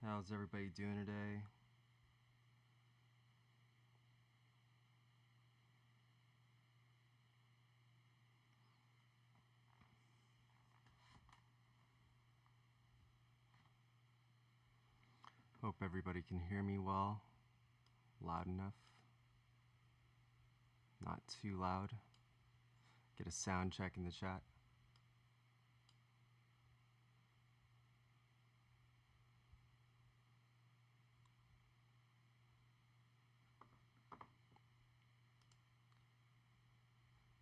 How's everybody doing today? Hope everybody can hear me well, loud enough, not too loud. Get a sound check in the chat.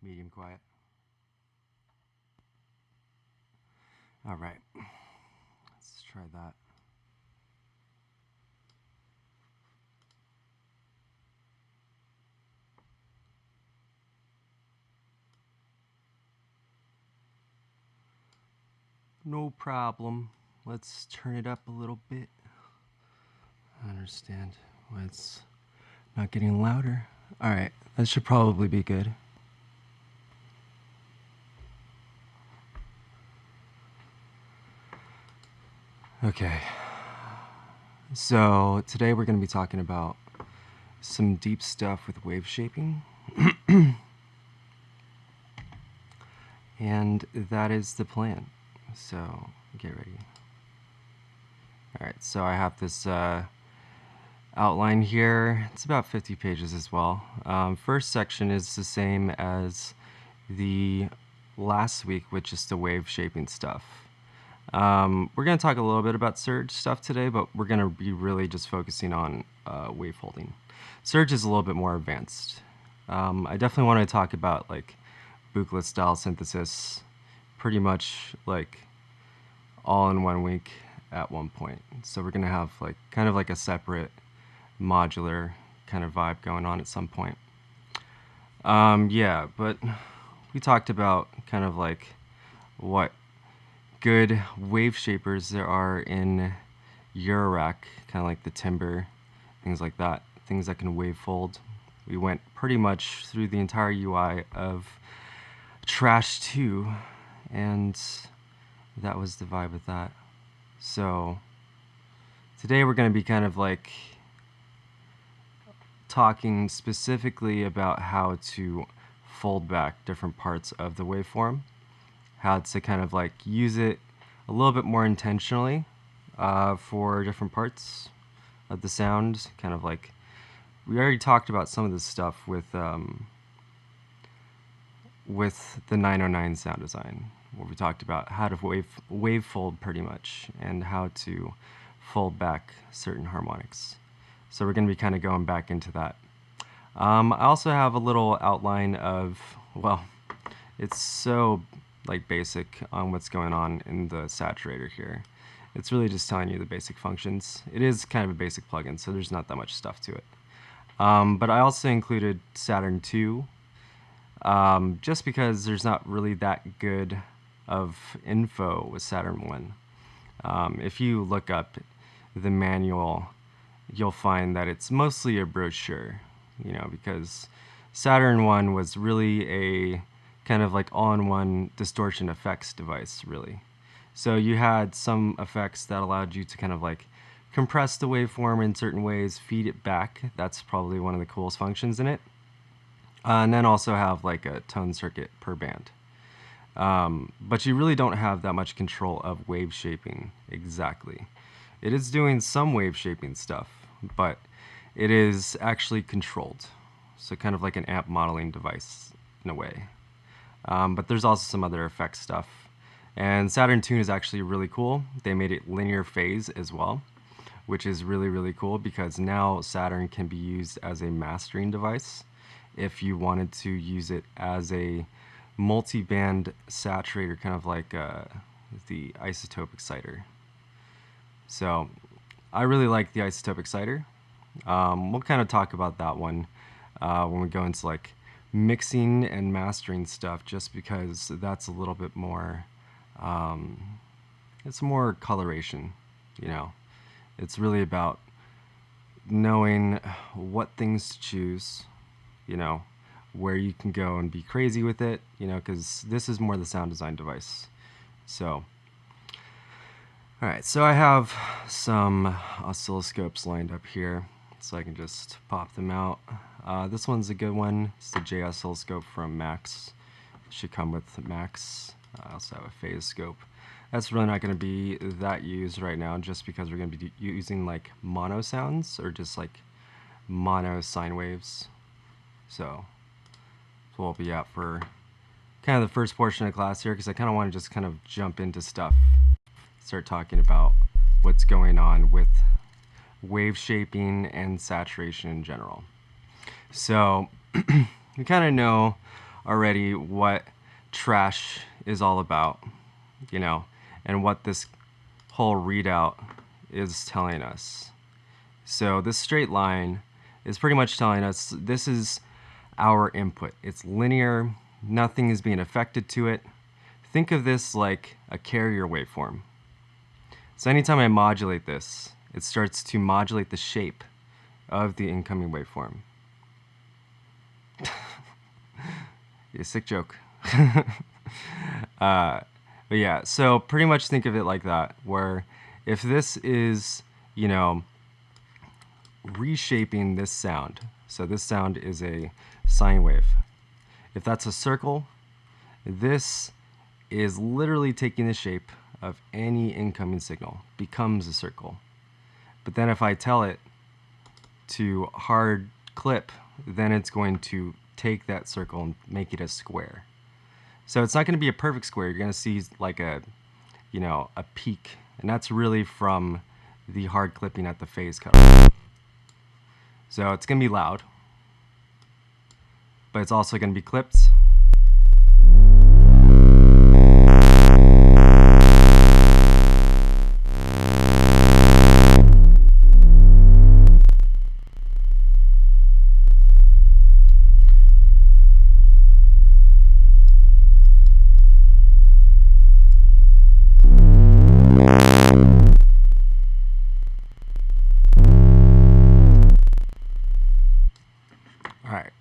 Medium quiet. All right, let's try that. No problem. Let's turn it up a little bit. I understand why it's not getting louder. All right, that should probably be good. Okay, so today we're going to be talking about some deep stuff with wave shaping. And that is the plan. So get ready. All right, so I have this outline here. It's about 50 pages as well. First section is the same as the last week with just the wave shaping stuff. We're going to talk a little bit about surge stuff today, but we're going to be really just focusing on wave folding. Surge is a little bit more advanced. I definitely want to talk about like Buchla style synthesis pretty much like all in 1 week at one point. So we're going to have like kind of like a separate modular kind of vibe going on at some point. Yeah, but we talked about kind of like what good wave shapers there are in Eurorack, kind of like the timber, things like that, things that can wave fold. We went pretty much through the entire UI of Trash 2, and that was the vibe with that. So today we're going to be kind of like talking specifically about how to fold back different parts of the waveform, how to kind of like use it a little bit more intentionally for different parts of the sound. Kind of like we already talked about some of this stuff with the 909 sound design, where we talked about how to wave fold pretty much and how to fold back certain harmonics. So we're going to be kind of going back into that. I also have a little outline of, well, it's so like basic on what's going on in the saturator here. It's really just telling you the basic functions. It is kind of a basic plugin, so there's not that much stuff to it. But I also included Saturn 2, just because there's not really that good of info with Saturn 1. If you look up the manual, you'll find that it's mostly a brochure, you know, because Saturn 1 was really a kind of like all-in-one distortion effects device, really. So you had some effects that allowed you to kind of like compress the waveform in certain ways, feed it back. That's probably one of the coolest functions in it. And then also have like a tone circuit per band. But you really don't have that much control of wave shaping exactly. It is doing some wave shaping stuff, but it is actually controlled. So kind of like an amp modeling device in a way. But there's also some other effect stuff. And Saturn Tune is actually really cool. They made it linear phase as well, which is really, really cool because now Saturn can be used as a mastering device if you wanted to use it as a multi-band saturator, kind of like the isotope exciter. So I really like the isotope exciter. We'll kind of talk about that one when we go into like mixing and mastering stuff, just because that's a little bit more, it's more coloration, you know. It's really about knowing what things to choose, you know, where you can go and be crazy with it, you know, because this is more the sound design device. So All right, so I have some oscilloscopes lined up here, so I can just pop them out. This one's a good one. It's the J oscilloscope from Max. It should come with Max. I also have a phase scope. That's really not going to be that used right now, just because we're going to be using like mono sounds or just like mono sine waves. So we'll be out for kind of the first portion of class here, because I kind of want to just kind of jump into stuff, start talking about what's going on with wave shaping and saturation in general. So we kind of know already what trash is all about, you know, and what this whole readout is telling us. So this straight line is pretty much telling us this is our input. It's linear, nothing is being affected to it. Think of this like a carrier waveform. So anytime I modulate this, it starts to modulate the shape of the incoming waveform. A sick joke. But yeah, so pretty much think of it like that, where if this is, you know, reshaping this sound, so this sound is a sine wave. If that's a circle, this is literally taking the shape of any incoming signal, becomes a circle. But then if I tell it to hard clip, then it's going to take that circle and make it a square. So it's not going to be a perfect square. You're going to see like a, you know, a peak, and that's really from the hard clipping at the phase cutoff. So it's going to be loud, but it's also going to be clipped.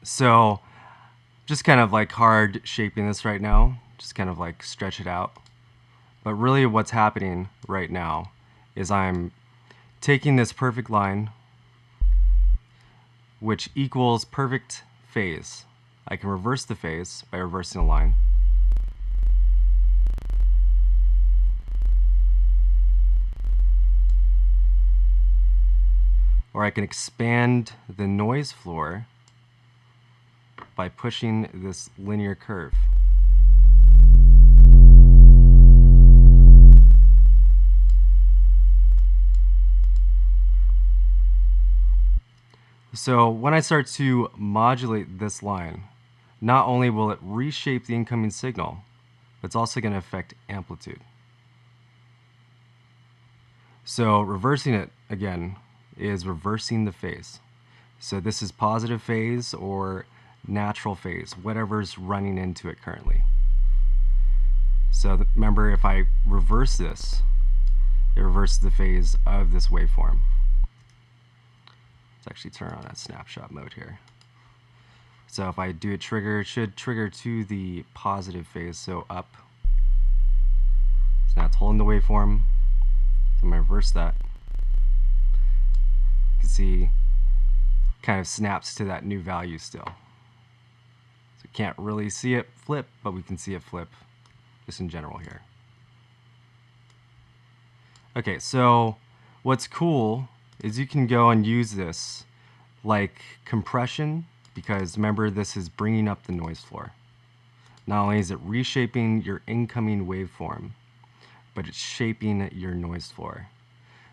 So just kind of like hard shaping this right now, just kind of like stretch it out. But really what's happening right now is I'm taking this perfect line, which equals perfect phase. I can reverse the phase by reversing a line. Or I can expand the noise floor by pushing this linear curve. So when I start to modulate this line, not only will it reshape the incoming signal, but it's also going to affect amplitude. So reversing it, again, is reversing the phase. So this is positive phase or natural phase, whatever's running into it currently. So remember, if I reverse this, it reverses the phase of this waveform. Let's actually turn on that snapshot mode here. So if I do a trigger, it should trigger to the positive phase, so up. So now it's holding the waveform. So I'm going to reverse that. You can see kind of snaps to that new value still. So we can't really see it flip, but we can see it flip just in general here. Okay, so what's cool is you can go and use this like compression, because remember, this is bringing up the noise floor. Not only is it reshaping your incoming waveform, but it's shaping your noise floor.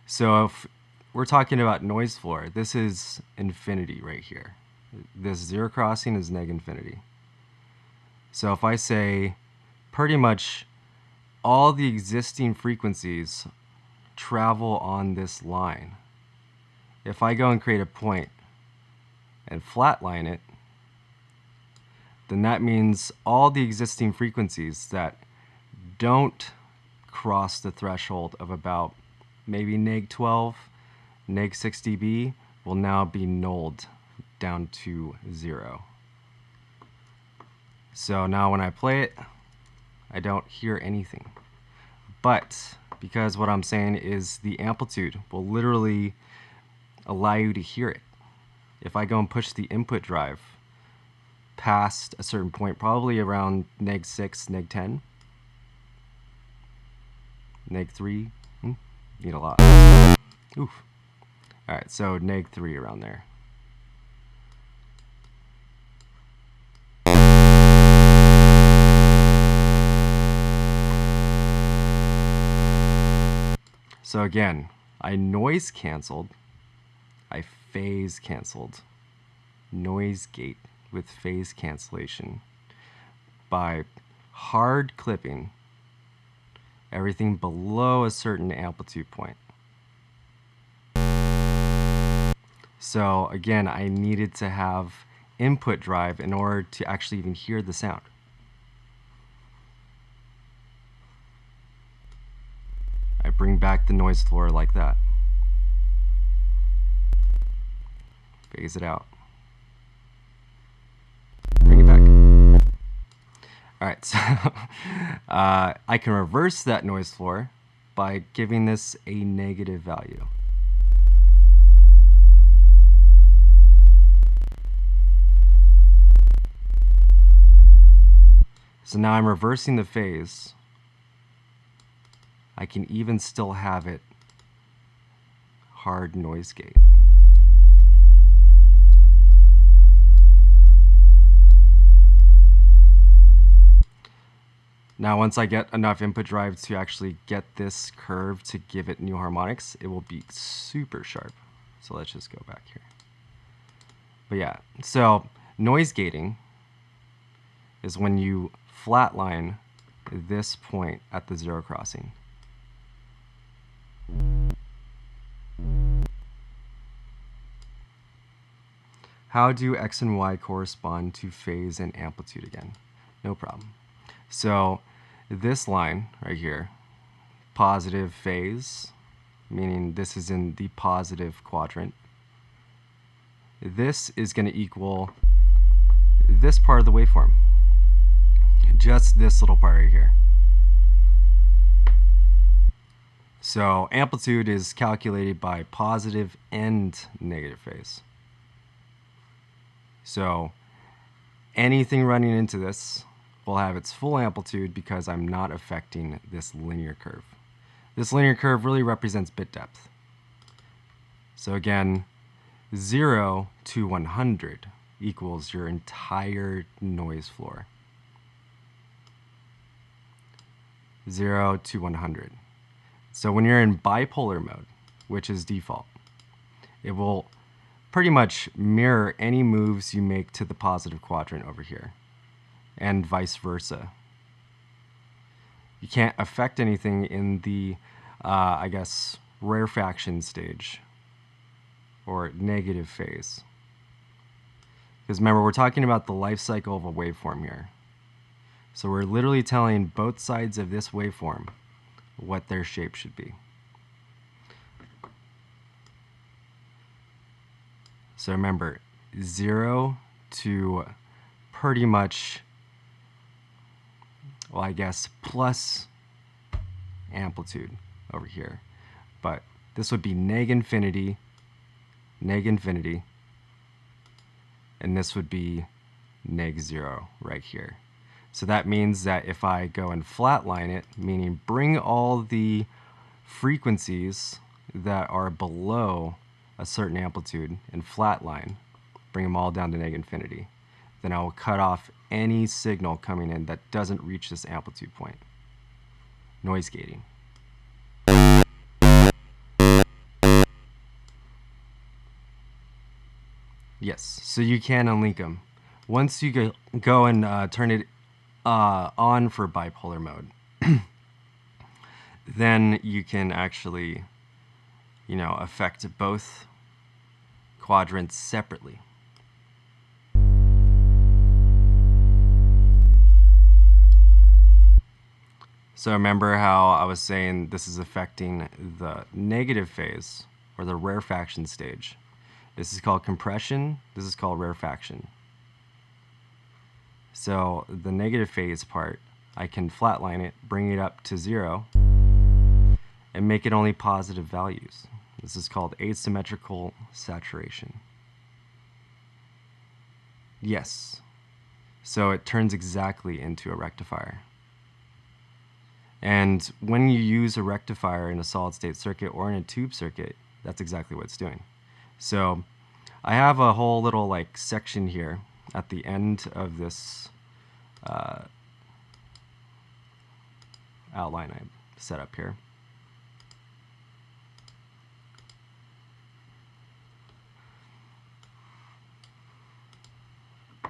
So if we're talking about noise floor, this is infinity right here. This zero crossing is neg infinity. So if I say pretty much all the existing frequencies travel on this line, if I go and create a point and flatline it, then that means all the existing frequencies that don't cross the threshold of about maybe neg 12, neg 6 dB will now be nulled down to 0. So now when I play it, I don't hear anything. But because what I'm saying is the amplitude will literally allow you to hear it. If I go and push the input drive past a certain point, probably around -6, -10, -3, need a lot. Oof. All right, so -3 around there. So again, I noise canceled, I phase canceled, noise gate with phase cancellation by hard clipping everything below a certain amplitude point. So again, I needed to have input drive in order to actually even hear the sound. I bring back the noise floor like that. Phase it out. Bring it back. All right, so I can reverse that noise floor by giving this a negative value. So now I'm reversing the phase. I can even still have it hard noise gate. Now once I get enough input drive to actually get this curve to give it new harmonics, it will be super sharp. So let's just go back here. But yeah, so noise gating is when you flatline this point at the zero crossing. How do X and Y correspond to phase and amplitude again? No problem. So this line right here, positive phase, meaning this is in the positive quadrant. This is going to equal this part of the waveform. Just this little part right here. So amplitude is calculated by positive and negative phase. So anything running into this will have its full amplitude because I'm not affecting this linear curve. This linear curve really represents bit depth. So again, 0 to 100 equals your entire noise floor. 0 to 100. So when you're in bipolar mode, which is default, it will pretty much mirror any moves you make to the positive quadrant over here, and vice versa. You can't affect anything in the, I guess, rarefaction stage or negative phase. Because remember, we're talking about the life cycle of a waveform here. So we're literally telling both sides of this waveform what their shape should be. So remember, 0 to pretty much, well, I guess, plus amplitude over here. But this would be neg infinity, and this would be neg 0 right here. So that means that if I go and flatline it, meaning bring all the frequencies that are below a certain amplitude and flatline, bring them all down to neg infinity, then I will cut off any signal coming in that doesn't reach this amplitude point. Noise gating. Yes, so you can unlink them. Once you go and turn it on for bipolar mode, then you can actually, affect both quadrants separately. So remember how I was saying this is affecting the negative phase, or the rarefaction stage. This is called compression, this is called rarefaction. So the negative phase part, I can flatline it, bring it up to 0, and make it only positive values. This is called asymmetrical saturation. Yes. So it turns exactly into a rectifier. And when you use a rectifier in a solid state circuit or in a tube circuit, that's exactly what it's doing. So I have a whole little like section here at the end of this outline I set up here.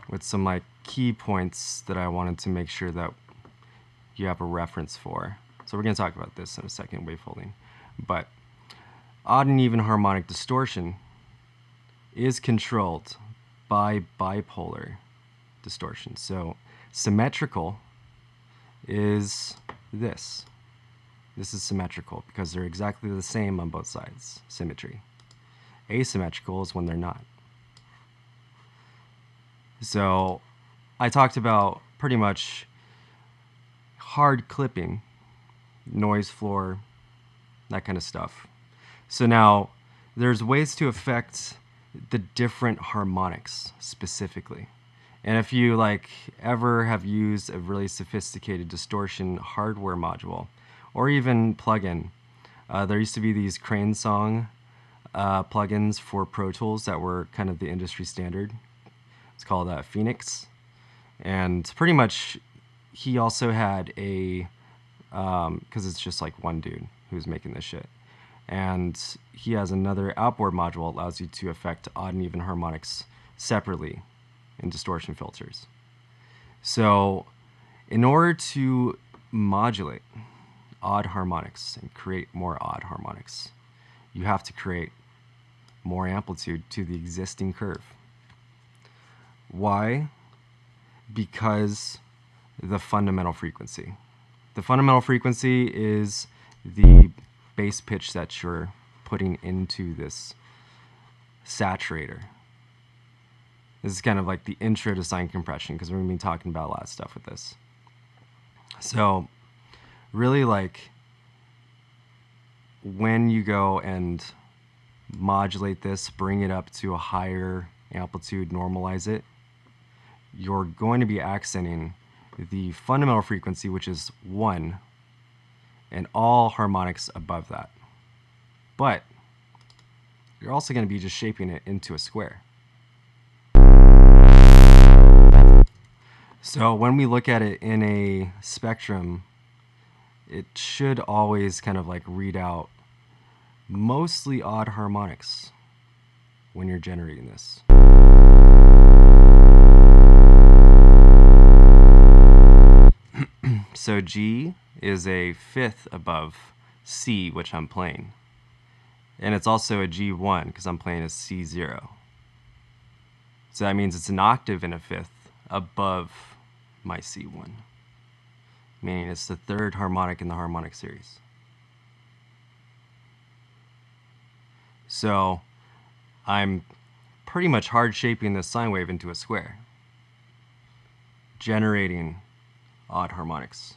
With some like key points that I wanted to make sure that you have a reference for. So we're going to talk about this in a second, wavefolding. But odd and even harmonic distortion is controlled by bipolar distortion. So symmetrical is this. This is symmetrical because they're exactly the same on both sides, symmetry. Asymmetrical is when they're not. So I talked about pretty much hard clipping, noise floor, that kind of stuff. So now there's ways to affect the different harmonics specifically. And if you like ever have used a really sophisticated distortion hardware module or even plugin, there used to be these Crane Song plugins for Pro Tools that were kind of the industry standard. It's called Phoenix. And pretty much he also had a, because it's just like one dude who's making this shit. And he has another outboard module that allows you to affect odd and even harmonics separately in distortion filters. So in order to modulate odd harmonics and create more odd harmonics, you have to create more amplitude to the existing curve. Why? Because the fundamental frequency. The fundamental frequency is the bass pitch that you're putting into this saturator. This is kind of like the intro to sine compression because we're going to be talking about a lot of stuff with this. So really, like, when you go and modulate this, bring it up to a higher amplitude, normalize it, you're going to be accenting the fundamental frequency, which is 1, and all harmonics above that. But you're also going to be just shaping it into a square. So when we look at it in a spectrum, it should always kind of like read out mostly odd harmonics when you're generating this. So G is a fifth above C, which I'm playing. And it's also a G1 because I'm playing a C0. So that means it's an octave and a fifth above my C1, meaning it's the third harmonic in the harmonic series. So I'm pretty much hard shaping this sine wave into a square, generating odd harmonics.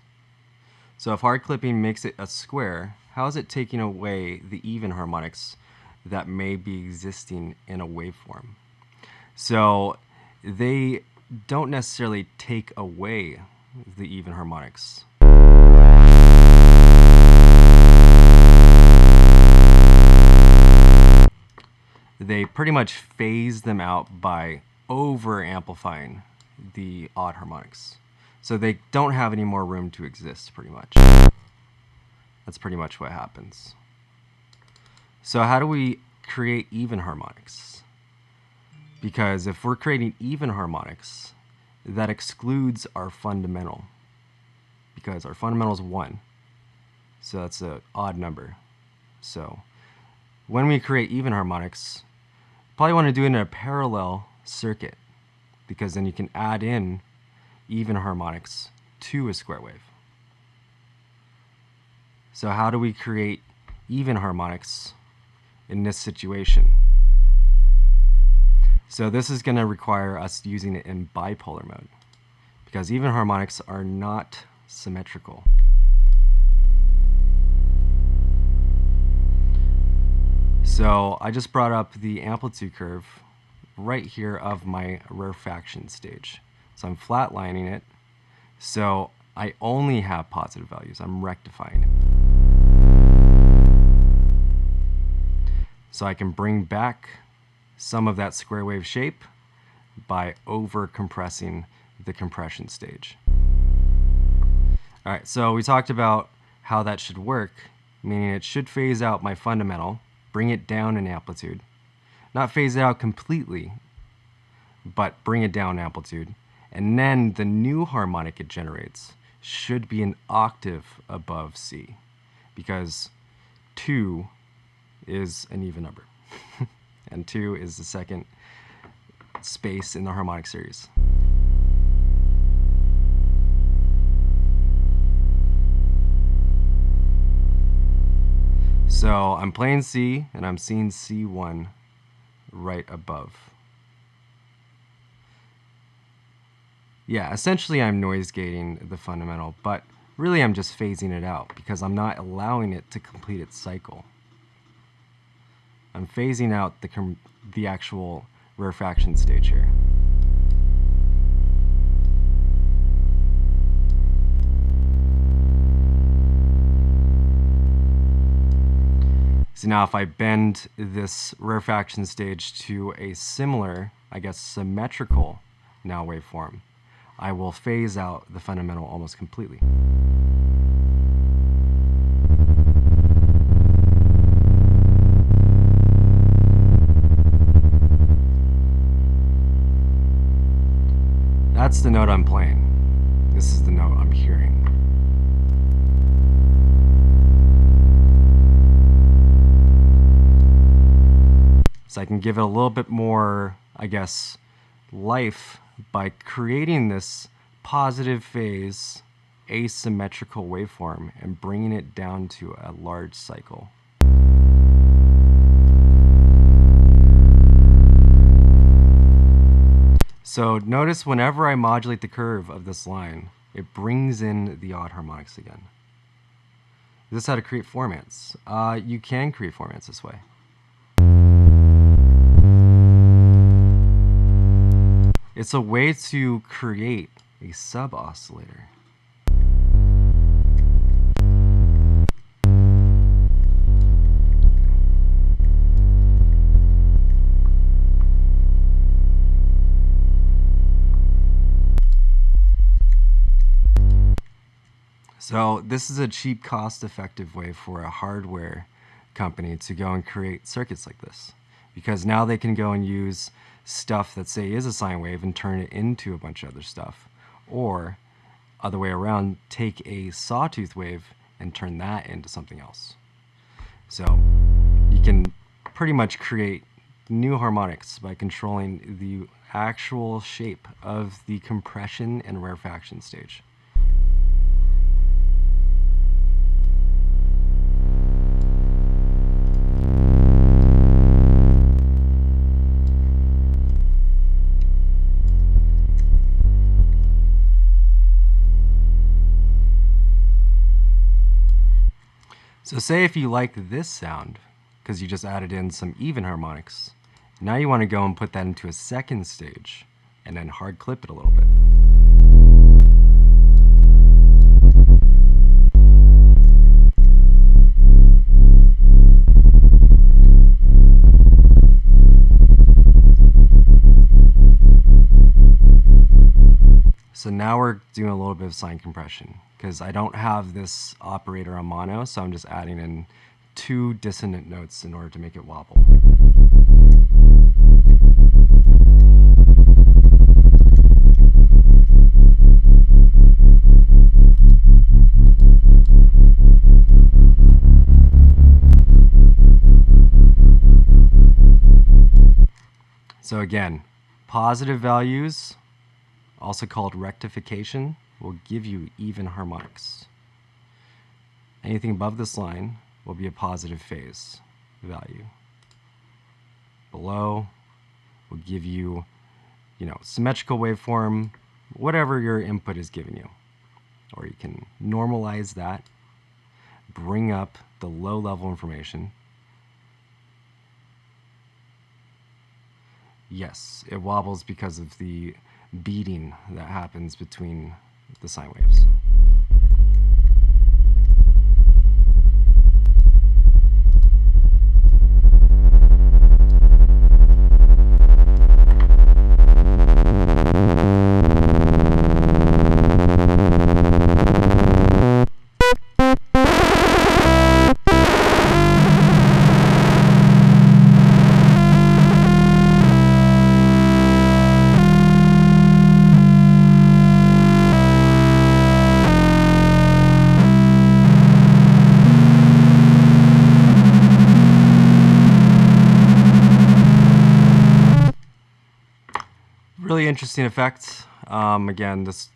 So if hard clipping makes it a square, how is it taking away the even harmonics that may be existing in a waveform? So they don't necessarily take away the even harmonics. They pretty much phase them out by over amplifying the odd harmonics. So they don't have any more room to exist, pretty much. That's pretty much what happens. So how do we create even harmonics? Because if we're creating even harmonics, that excludes our fundamental. Because our fundamental is 1. So that's an odd number. So when we create even harmonics, probably want to do it in a parallel circuit, because then you can add in even harmonics to a square wave. So how do we create even harmonics in this situation? So this is going to require us using it in bipolar mode, because even harmonics are not symmetrical. So I just brought up the amplitude curve right here of my rarefaction stage. So I'm flatlining it. So I only have positive values. I'm rectifying it. So I can bring back some of that square wave shape by over compressing the compression stage. All right, so we talked about how that should work, meaning it should phase out my fundamental, bring it down in amplitude. Not phase it out completely, but bring it down in amplitude. And then the new harmonic it generates should be an octave above C, because 2 is an even number. And 2 is the second space in the harmonic series. So I'm playing C, and I'm seeing C1 right above. Yeah, essentially I'm noise gating the fundamental, but really I'm just phasing it out because I'm not allowing it to complete its cycle. I'm phasing out the actual rarefaction stage here. So now if I bend this rarefaction stage to a similar, I guess, symmetrical now waveform, I will phase out the fundamental almost completely. That's the note I'm playing. This is the note I'm hearing. So I can give it a little bit more, I guess, life by creating this positive phase asymmetrical waveform and bringing it down to a large cycle. So notice whenever I modulate the curve of this line, it brings in the odd harmonics again. This is how to create formants. You can create formants this way. It's a way to create a sub-oscillator. So this is a cheap, cost-effective way for a hardware company to go and create circuits like this, because now they can go and use stuff that, say, is a sine wave and turn it into a bunch of other stuff, or other way around, take a sawtooth wave and turn that into something else. So you can pretty much create new harmonics by controlling the actual shape of the compression and rarefaction stage. So say if you like this sound, because you just added in some even harmonics, now you want to go and put that into a second stage, and then hard clip it a little bit. So now we're doing a little bit of sine compression, because I don't have this operator on mono, so I'm just adding in 2 dissonant notes in order to make it wobble. So again, positive values, also called rectification, will give you even harmonics. Anything above this line will be a positive phase value. Below will give you, symmetrical waveform, whatever your input is giving you. Or you can normalize that, bring up the low level information, Yes, it wobbles because of the beating that happens between the sine waves. Really interesting effect. Again, this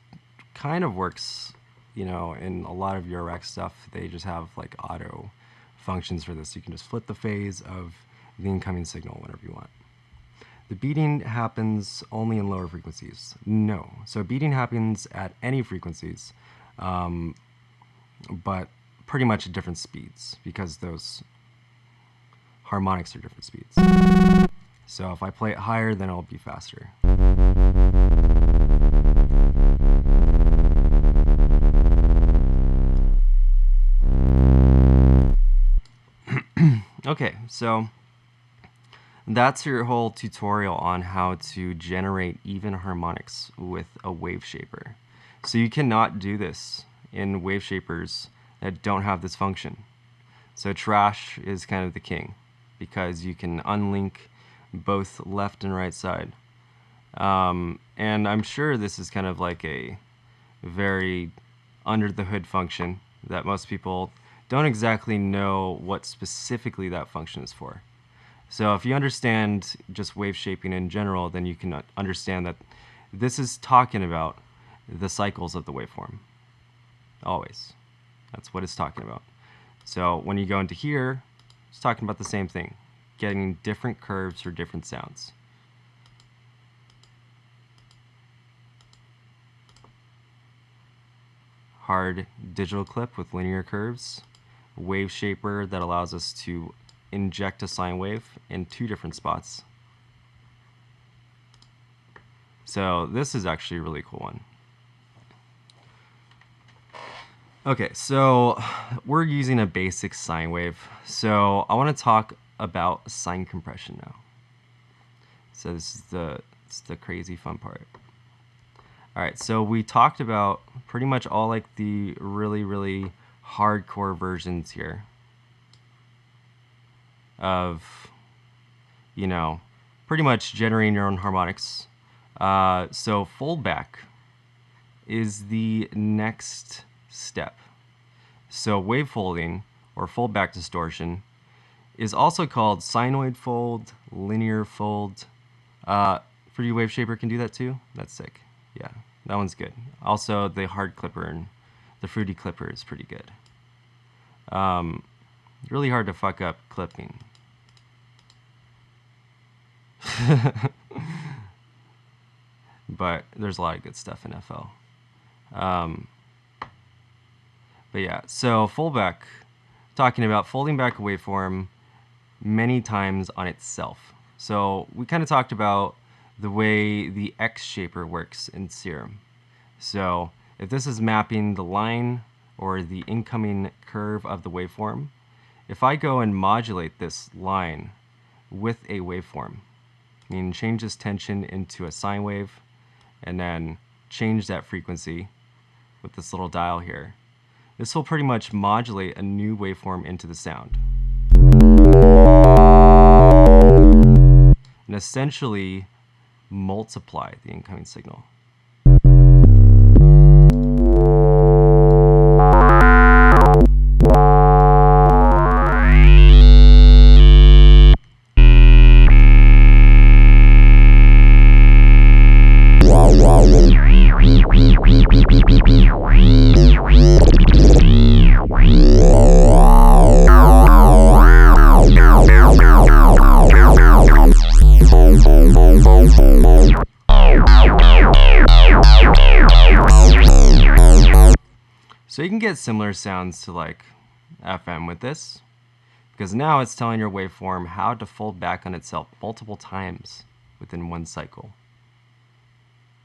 kind of works, in a lot of your rec stuff. They just have like auto functions for this. You can just flip the phase of the incoming signal whenever you want. The beating happens only in lower frequencies. No. So beating happens at any frequencies, but pretty much at different speeds because those harmonics are different speeds. So if I play it higher, then it'll be faster. Okay, so that's your whole tutorial on how to generate even harmonics with a wave shaper. So you cannot do this in wave shapers that don't have this function. So trash is kind of the king because you can unlink both left and right side. And I'm sure this is kind of like a very under the hood function that most people don't exactly know what specifically that function is for. So if you understand just wave shaping in general, then you can understand that this is talking about the cycles of the waveform. Always. That's what it's talking about. So when you go into here, it's talking about the same thing, getting different curves for different sounds. Hard digital clip with linear curves, wave shaper that allows us to inject a sine wave in 2 different spots. So this is actually a really cool one. Okay, so we're using a basic sine wave. So I want to talk about sine compression now. So this is the crazy fun part. All right, so we talked about pretty much all like the really hardcore versions here of, pretty much generating your own harmonics. So foldback is the next step. So wave folding or foldback distortion is also called sinoid fold, linear fold. For you wave shaper can do that too? That's sick. Yeah, that one's good. Also, the hard clipper and the fruity clipper is pretty good. Really hard to fuck up clipping. But there's a lot of good stuff in FL. But yeah, so foldback, talking about folding back a waveform many times on itself. So we kind of talked about the way the X shaper works in Serum. So if this is mapping the line or the incoming curve of the waveform, if I go and modulate this line with a waveform, meaning change this tension into a sine wave and then change that frequency with this little dial here, this will pretty much modulate a new waveform into the sound. And essentially multiply the incoming signal. So you can get similar sounds to like FM with this, because now it's telling your waveform how to fold back on itself multiple times. within one cycle.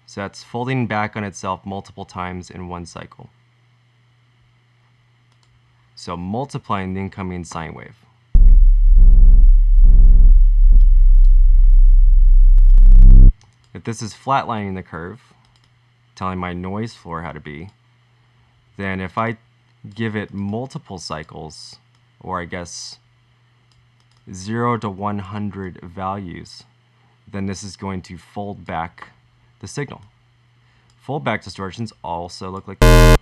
So that's folding back on itself multiple times in one cycle. So multiplying the incoming sine wave. If this is flatlining the curve, telling my noise floor how to be, then if I give it multiple cycles, or I guess 0 to 100 values, then this is going to fold back the signal. Fold back distortions also look like this.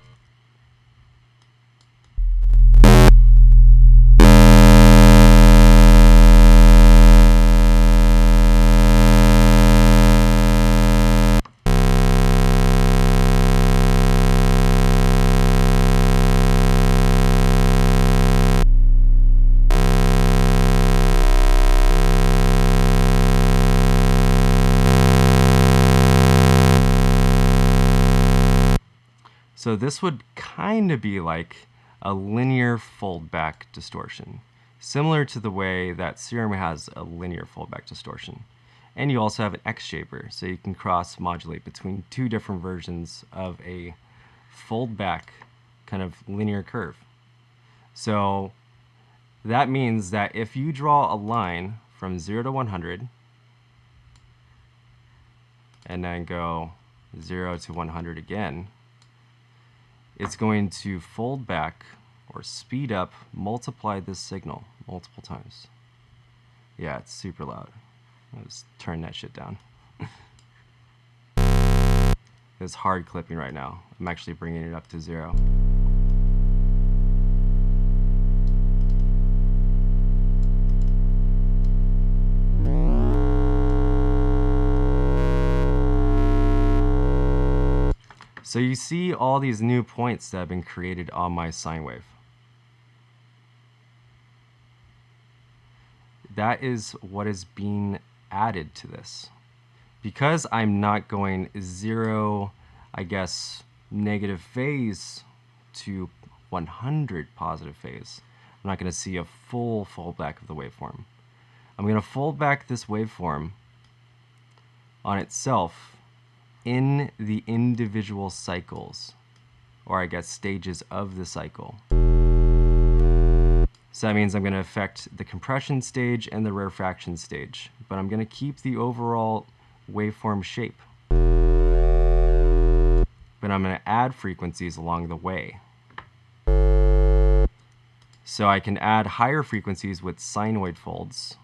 So this would kind of be like a linear foldback distortion, similar to the way that serum has a linear foldback distortion. And you also have an X-shaper, so you can cross-modulate between two different versions of a foldback kind of linear curve. So that means that if you draw a line from 0 to 100, and then go 0 to 100 again, it's going to fold back or speed up, multiply this signal multiple times. Yeah, it's super loud. Let's turn that shit down. It's hard clipping right now. I'm actually bringing it up to 0. So you see all these new points that have been created on my sine wave. That is what is being added to this. Because I'm not going 0, I guess, negative phase to 100 positive phase, I'm not going to see a full foldback of the waveform. I'm going to fold back this waveform on itself in the individual cycles, or I guess stages of the cycle. So that means I'm going to affect the compression stage and the rarefaction stage, but I'm going to keep the overall waveform shape. But I'm going to add frequencies along the way. So I can add higher frequencies with sinoid folds,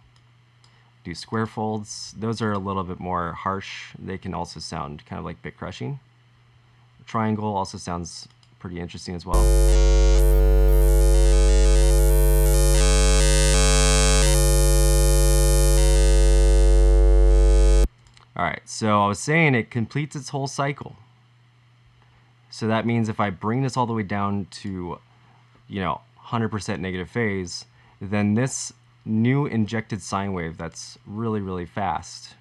do square folds. Those are a little bit more harsh. They can also sound kind of like bit crushing. Triangle also sounds pretty interesting as well. All right, so I was saying it completes its whole cycle. So that means if I bring this all the way down to, 100% negative phase, then this new injected sine wave that's really, really fast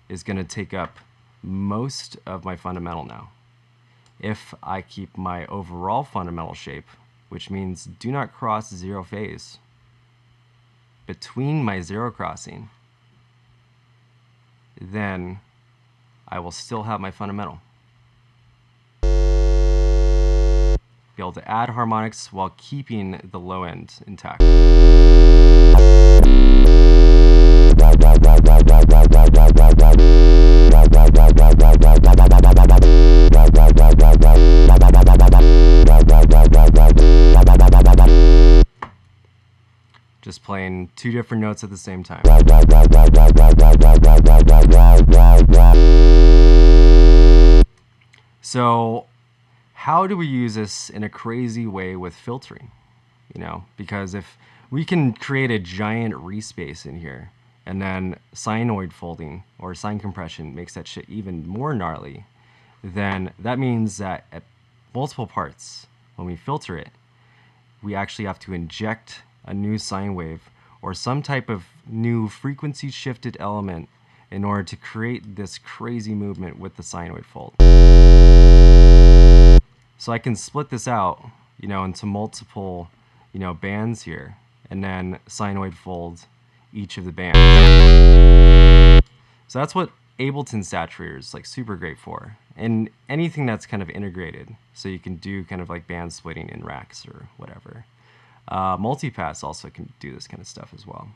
is going to take up most of my fundamental now. If I keep my overall fundamental shape, which means do not cross 0 phase between my 0 crossing, then I will still have my fundamental. Be able to add harmonics while keeping the low end intact. Just playing two different notes at the same time. So how do we use this in a crazy way with filtering? Because if we can create a giant respace in here, and then sinoid folding or sine compression makes that shit even more gnarly, then that means that at multiple parts, when we filter it, we actually have to inject a new sine wave or some type of new frequency shifted element in order to create this crazy movement with the sinoid fold. So I can split this out, into multiple, bands here, and then sinoid fold each of the bands. So that's what Ableton Saturator is like super great for, and anything that's kind of integrated, so you can do kind of like band splitting in racks or whatever. Multipass also can do this kind of stuff as well.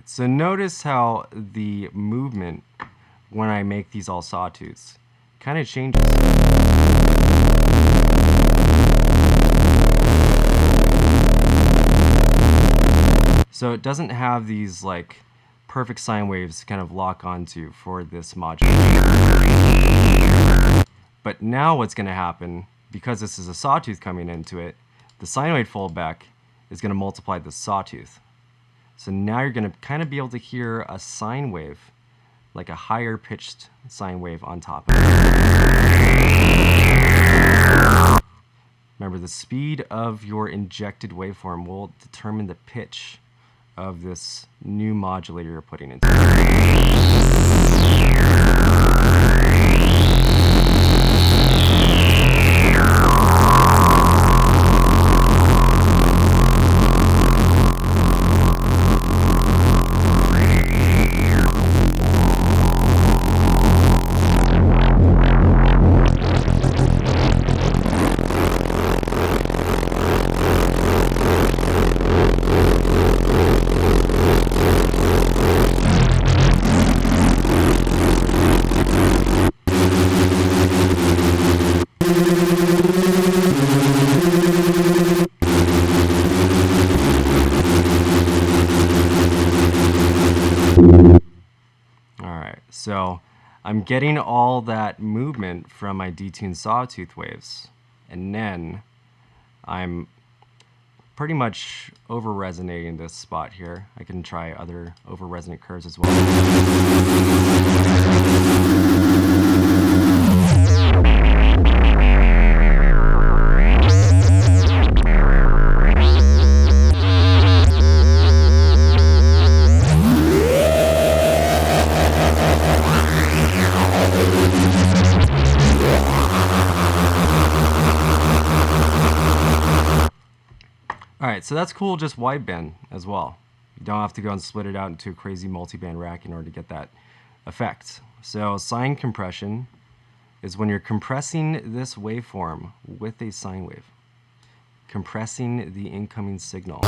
So notice how the movement when I make these all sawtooths kind of changes. So it doesn't have these like perfect sine waves to kind of lock onto for this module. But now what's going to happen, because this is a sawtooth coming into it, the sine wave foldback is going to multiply the sawtooth. So now you're going to kind of be able to hear a sine wave, like a higher pitched sine wave on top of it. Remember, the speed of your injected waveform will determine the pitch of this new modulator you're putting into it. So I'm getting all that movement from my detuned sawtooth waves, and then I'm pretty much over resonating this spot here. I can try other over resonant curves as well. Alright, so that's cool, just wideband as well. You don't have to go and split it out into a crazy multi-band rack in order to get that effect. So sine compression is when you're compressing this waveform with a sine wave. Compressing the incoming signal.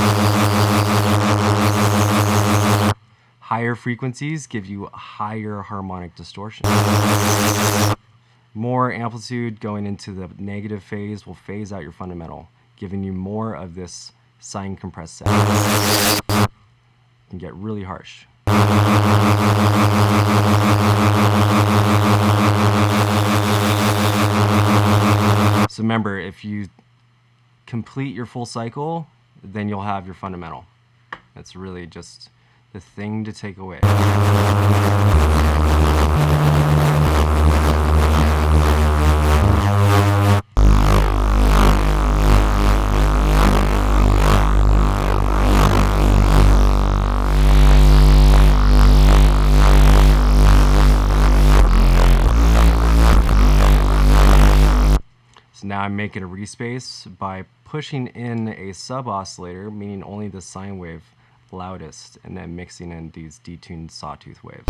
Higher frequencies give you higher harmonic distortion. More amplitude going into the negative phase will phase out your fundamental, giving you more of this sine compressed sound. It can get really harsh. So remember, if you complete your full cycle, then you'll have your fundamental. That's really just the thing to take away. So now I'm making a respace by pushing in a sub-oscillator, meaning only the sine wave loudest, and then mixing in these detuned sawtooth waves.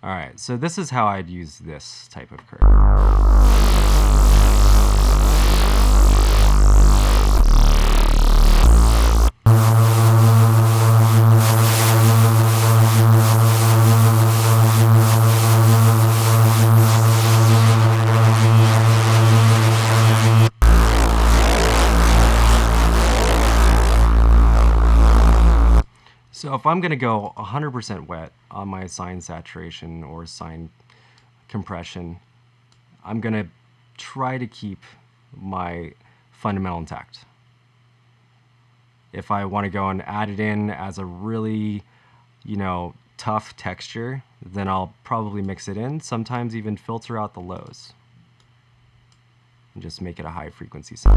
Alright, so this is how I'd use this type of curve. So if I'm going to go 100% wet on my sine saturation or sine compression, I'm going to try to keep my fundamental intact. If I want to go and add it in as a really, tough texture, then I'll probably mix it in, sometimes even filter out the lows and just make it a high frequency sound.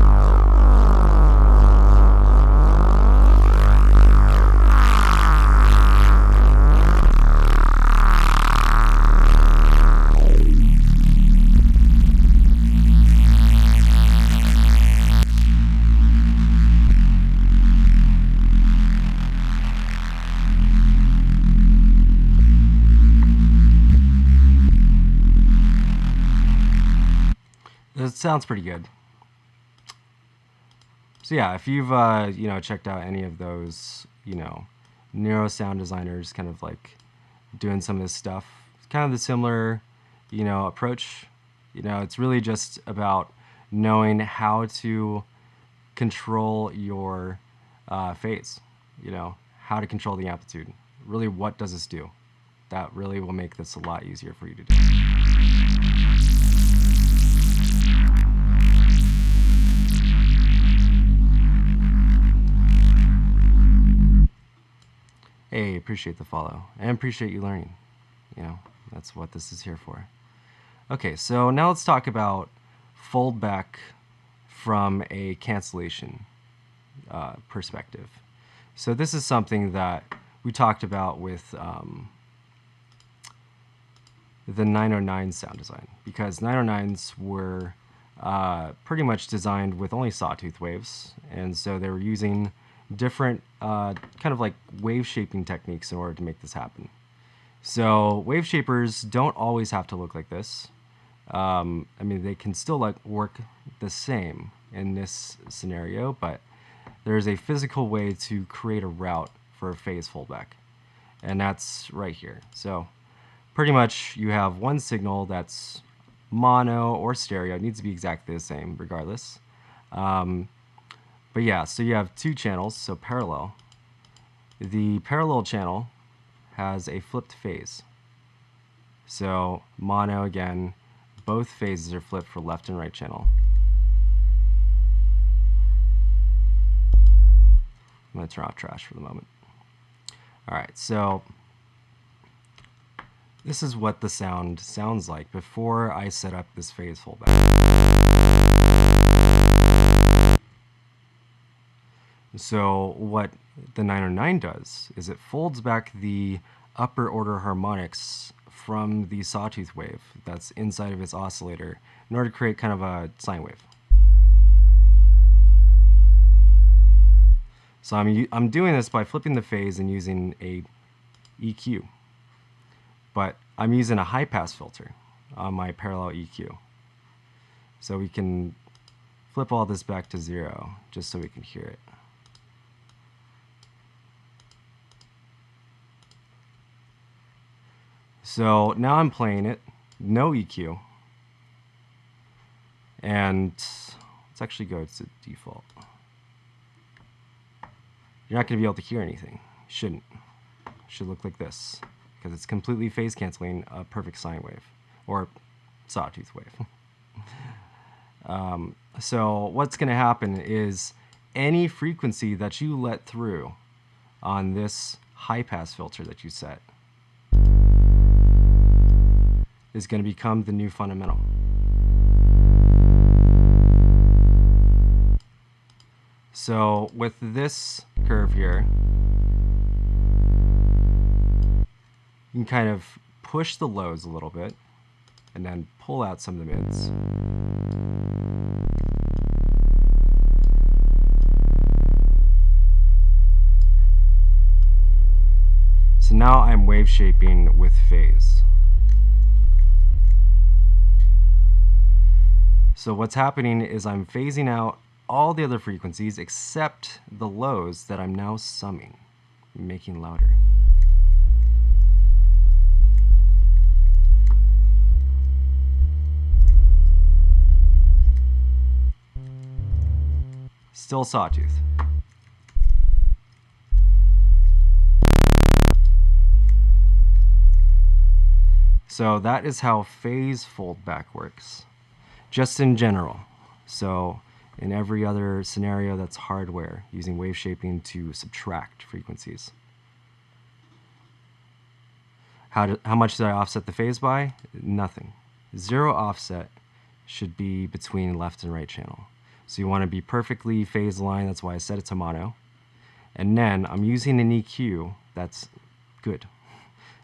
It sounds pretty good. So yeah, if you've checked out any of those neuro sound designers, kind of like doing some of this stuff, it's kind of the similar approach. It's really just about knowing how to control your phase. How to control the amplitude. Really, what does this do? That really will make this a lot easier for you to do. Hey, appreciate the follow and appreciate you learning. That's what this is here for. Okay, so now let's talk about fold back from a cancellation perspective. So this is something that we talked about with the 909 sound design, because 909s were pretty much designed with only sawtooth waves, and so they were using different kind of like wave shaping techniques in order to make this happen. So wave shapers don't always have to look like this. I mean, they can still work the same in this scenario, but there's a physical way to create a route for a phase foldback, and that's right here. So pretty much you have one signal that's mono or stereo. It needs to be exactly the same regardless. But yeah, so you have two channels, so parallel. The parallel channel has a flipped phase. So mono again, both phases are flipped for left and right channel. I'm going to turn off trash for the moment. All right, so this is what the sound sounds like before I set up this phase foldback. So what the 909 does is it folds back the upper order harmonics from the sawtooth wave that's inside of its oscillator in order to create kind of a sine wave. So I'm doing this by flipping the phase and using a EQ. But I'm using a high-pass filter on my parallel EQ. So we can flip all this back to 0 just so we can hear it. So now I'm playing it, no EQ. And let's actually go to default. You're not going to be able to hear anything. You shouldn't. It should look like this, because it's completely phase canceling a perfect sine wave, or sawtooth wave. So what's going to happen is any frequency that you let through on this high-pass filter that you set is going to become the new fundamental. So with this curve here, you can kind of push the lows a little bit and then pull out some of the mids. So now I'm wave shaping with phase. So what's happening is I'm phasing out all the other frequencies except the lows that I'm now summing, making louder. Still sawtooth. So that is how phase foldback works, just in general. So in every other scenario that's hardware, using wave shaping to subtract frequencies. How much did I offset the phase by? Nothing. Zero offset should be between left and right channel. So you want to be perfectly phase aligned, that's why I set it to mono. And then I'm using an EQ that's good.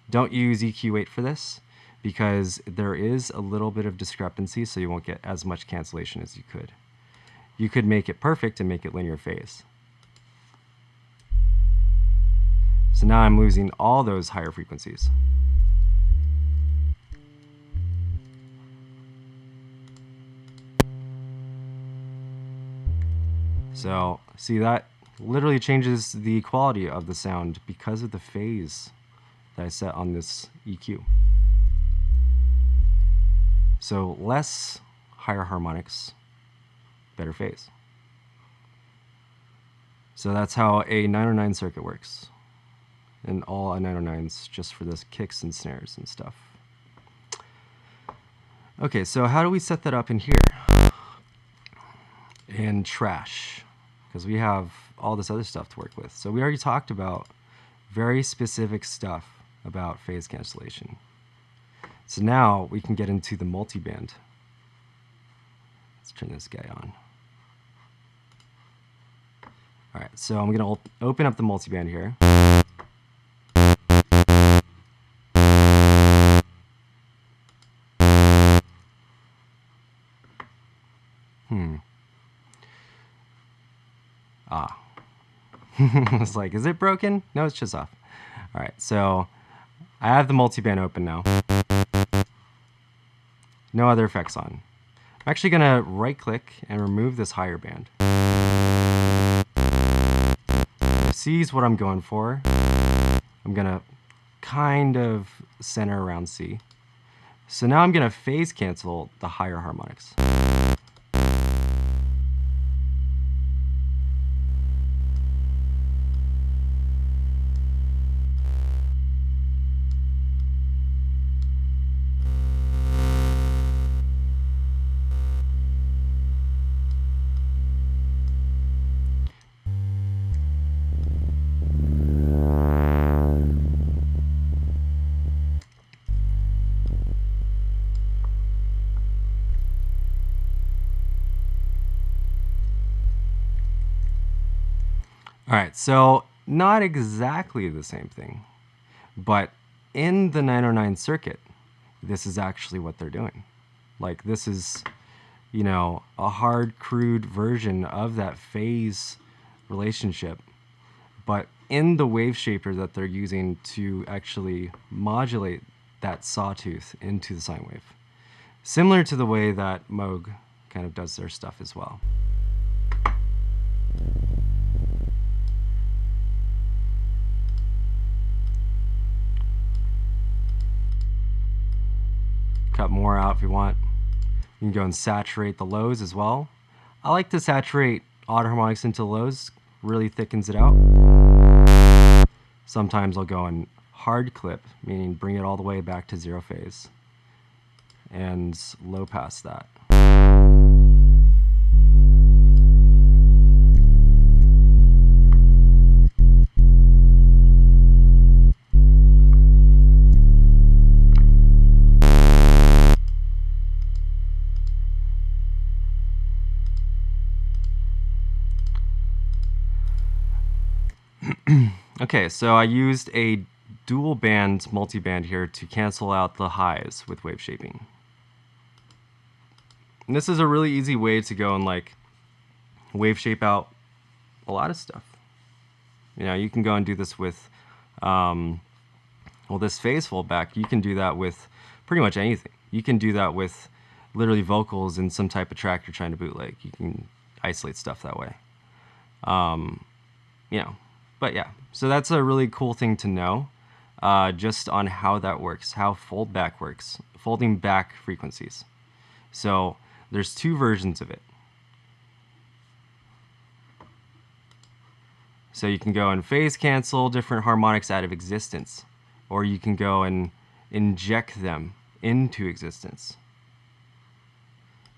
Don't use EQ8 for this because there is a little bit of discrepancy, so you won't get as much cancellation as you could. You could make it perfect and make it linear phase. So now I'm losing all those higher frequencies. So see, that literally changes the quality of the sound because of the phase that I set on this EQ. So less higher harmonics, better phase. So that's how a 909 circuit works. And all 909s just for this kicks and snares and stuff. Okay, so how do we set that up in here? In trash, because we have all this other stuff to work with. So we already talked about very specific stuff about phase cancellation. So now we can get into the multiband. Let's turn this guy on. All right, so I'm going to open up the multiband here. I was like, is it broken? No, it's just off. All right, so I have the multiband open now. No other effects on. I'm actually going to right-click and remove this higher band. C is what I'm going for. I'm going to kind of center around C. So now I'm going to phase cancel the higher harmonics. All right, so not exactly the same thing, but in the 909 circuit, this is actually what they're doing. Like, this is, you know, a hard, crude version of that phase relationship, but in the wave shaper that they're using to actually modulate that sawtooth into the sine wave. Similar to the way that Moog kind of does their stuff as well. Cut more out if you want. You can go and saturate the lows as well. I like to saturate odd harmonics into lows, really thickens it out. Sometimes I'll go and hard clip, meaning bring it all the way back to zero phase, and low pass that. Okay, so I used a dual band multiband here to cancel out the highs with wave shaping. And this is a really easy way to go and like wave shape out a lot of stuff. You know, you can go and do this with, well, this phase foldback, you can do that with pretty much anything. You can do that with literally vocals in some type of track you're trying to bootleg. You can isolate stuff that way. You know, but yeah, so that's a really cool thing to know, just on how that works, how foldback works, folding back frequencies. So there's two versions of it. So you can go and phase cancel different harmonics out of existence, or you can go and inject them into existence.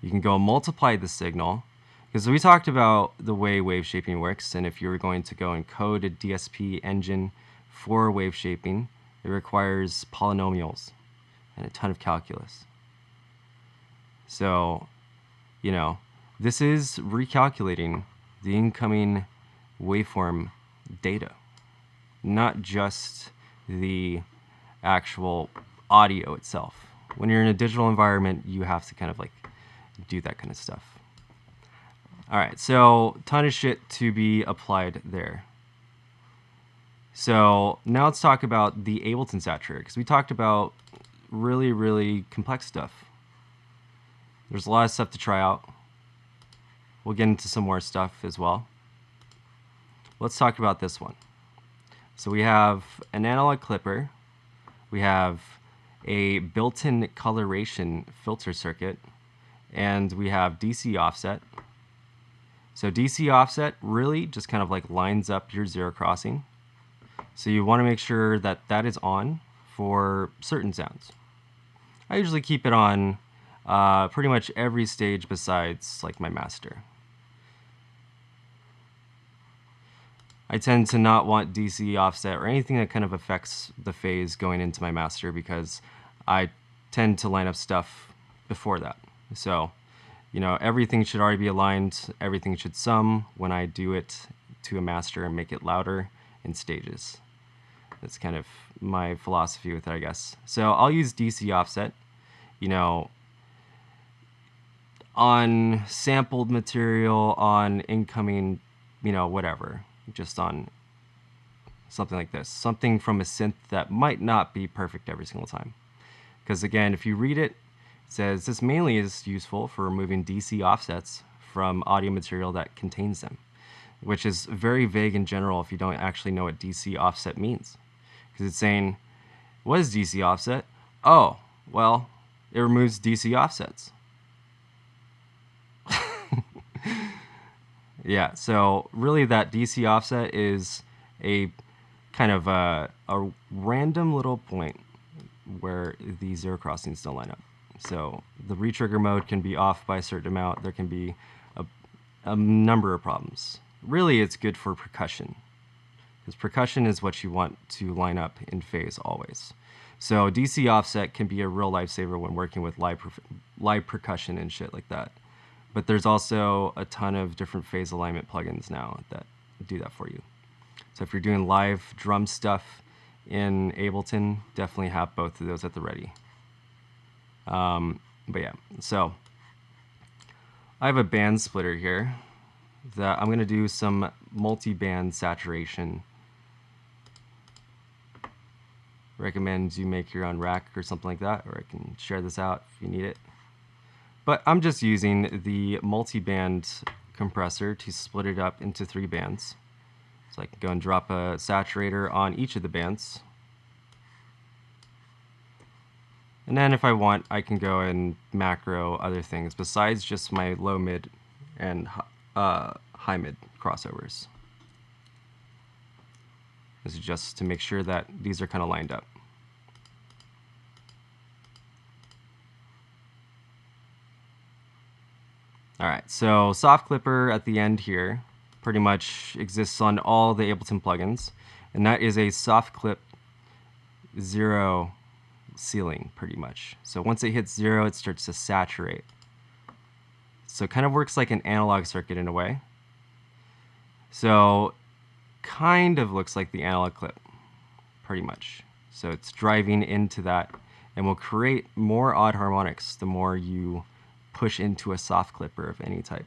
You can go and multiply the signal Because we talked about the way wave shaping works, and if you were going to go and code a DSP engine for wave shaping, it requires polynomials and a ton of calculus. So, you know, this is recalculating the incoming waveform data, not just the actual audio itself. When you're in a digital environment, you have to kind of like do that kind of stuff. All right, so ton of shit to be applied there. So now let's talk about the Ableton saturator, because we talked about really, really complex stuff. There's a lot of stuff to try out. We'll get into some more stuff as well. Let's talk about this one. So we have an analog clipper. We have a built-in coloration filter circuit, and we have DC offset. So DC offset really just kind of like lines up your zero crossing. So you want to make sure that that is on for certain sounds. I usually keep it on pretty much every stage besides like my master. I tend to not want DC offset or anything that kind of affects the phase going into my master, because I tend to line up stuff before that. So, you know, everything should already be aligned. Everything should sum when I do it to a master and make it louder in stages. That's kind of my philosophy with it, I guess. So I'll use DC offset, you know, on sampled material, on incoming, you know, whatever. Just on something like this, something from a synth that might not be perfect every single time. Because again, if you read it, it says this mainly is useful for removing DC offsets from audio material that contains them, which is very vague in general if you don't actually know what DC offset means. Because it's saying, what is DC offset? Oh, well, it removes DC offsets. Yeah, so really that DC offset is a kind of a random little point where the zero crossings don't line up. So the retrigger mode can be off by a certain amount. There can be a number of problems. Really, it's good for percussion, because percussion is what you want to line up in phase always. So DC offset can be a real lifesaver when working with live percussion and shit like that. But there's also a ton of different phase alignment plugins now that do that for you. So if you're doing live drum stuff in Ableton, definitely have both of those at the ready. But yeah, so I have a band splitter here that I'm going to do some multi-band saturation. Recommend you make your own rack or something like that, or I can share this out if you need it. But I'm just using the multi-band compressor to split it up into 3 bands. So I can go and drop a saturator on each of the bands. And then if I want, I can go and macro other things besides just my low mid and high mid crossovers. This is just to make sure that these are kind of lined up. All right, so soft clipper at the end here pretty much exists on all the Ableton plugins, and that is a soft clip 0 ceiling pretty much. So once it hits 0, it starts to saturate. So it kind of works like an analog circuit in a way. So kind of looks like the analog clip pretty much. So it's driving into that and will create more odd harmonics the more you push into a soft clipper of any type.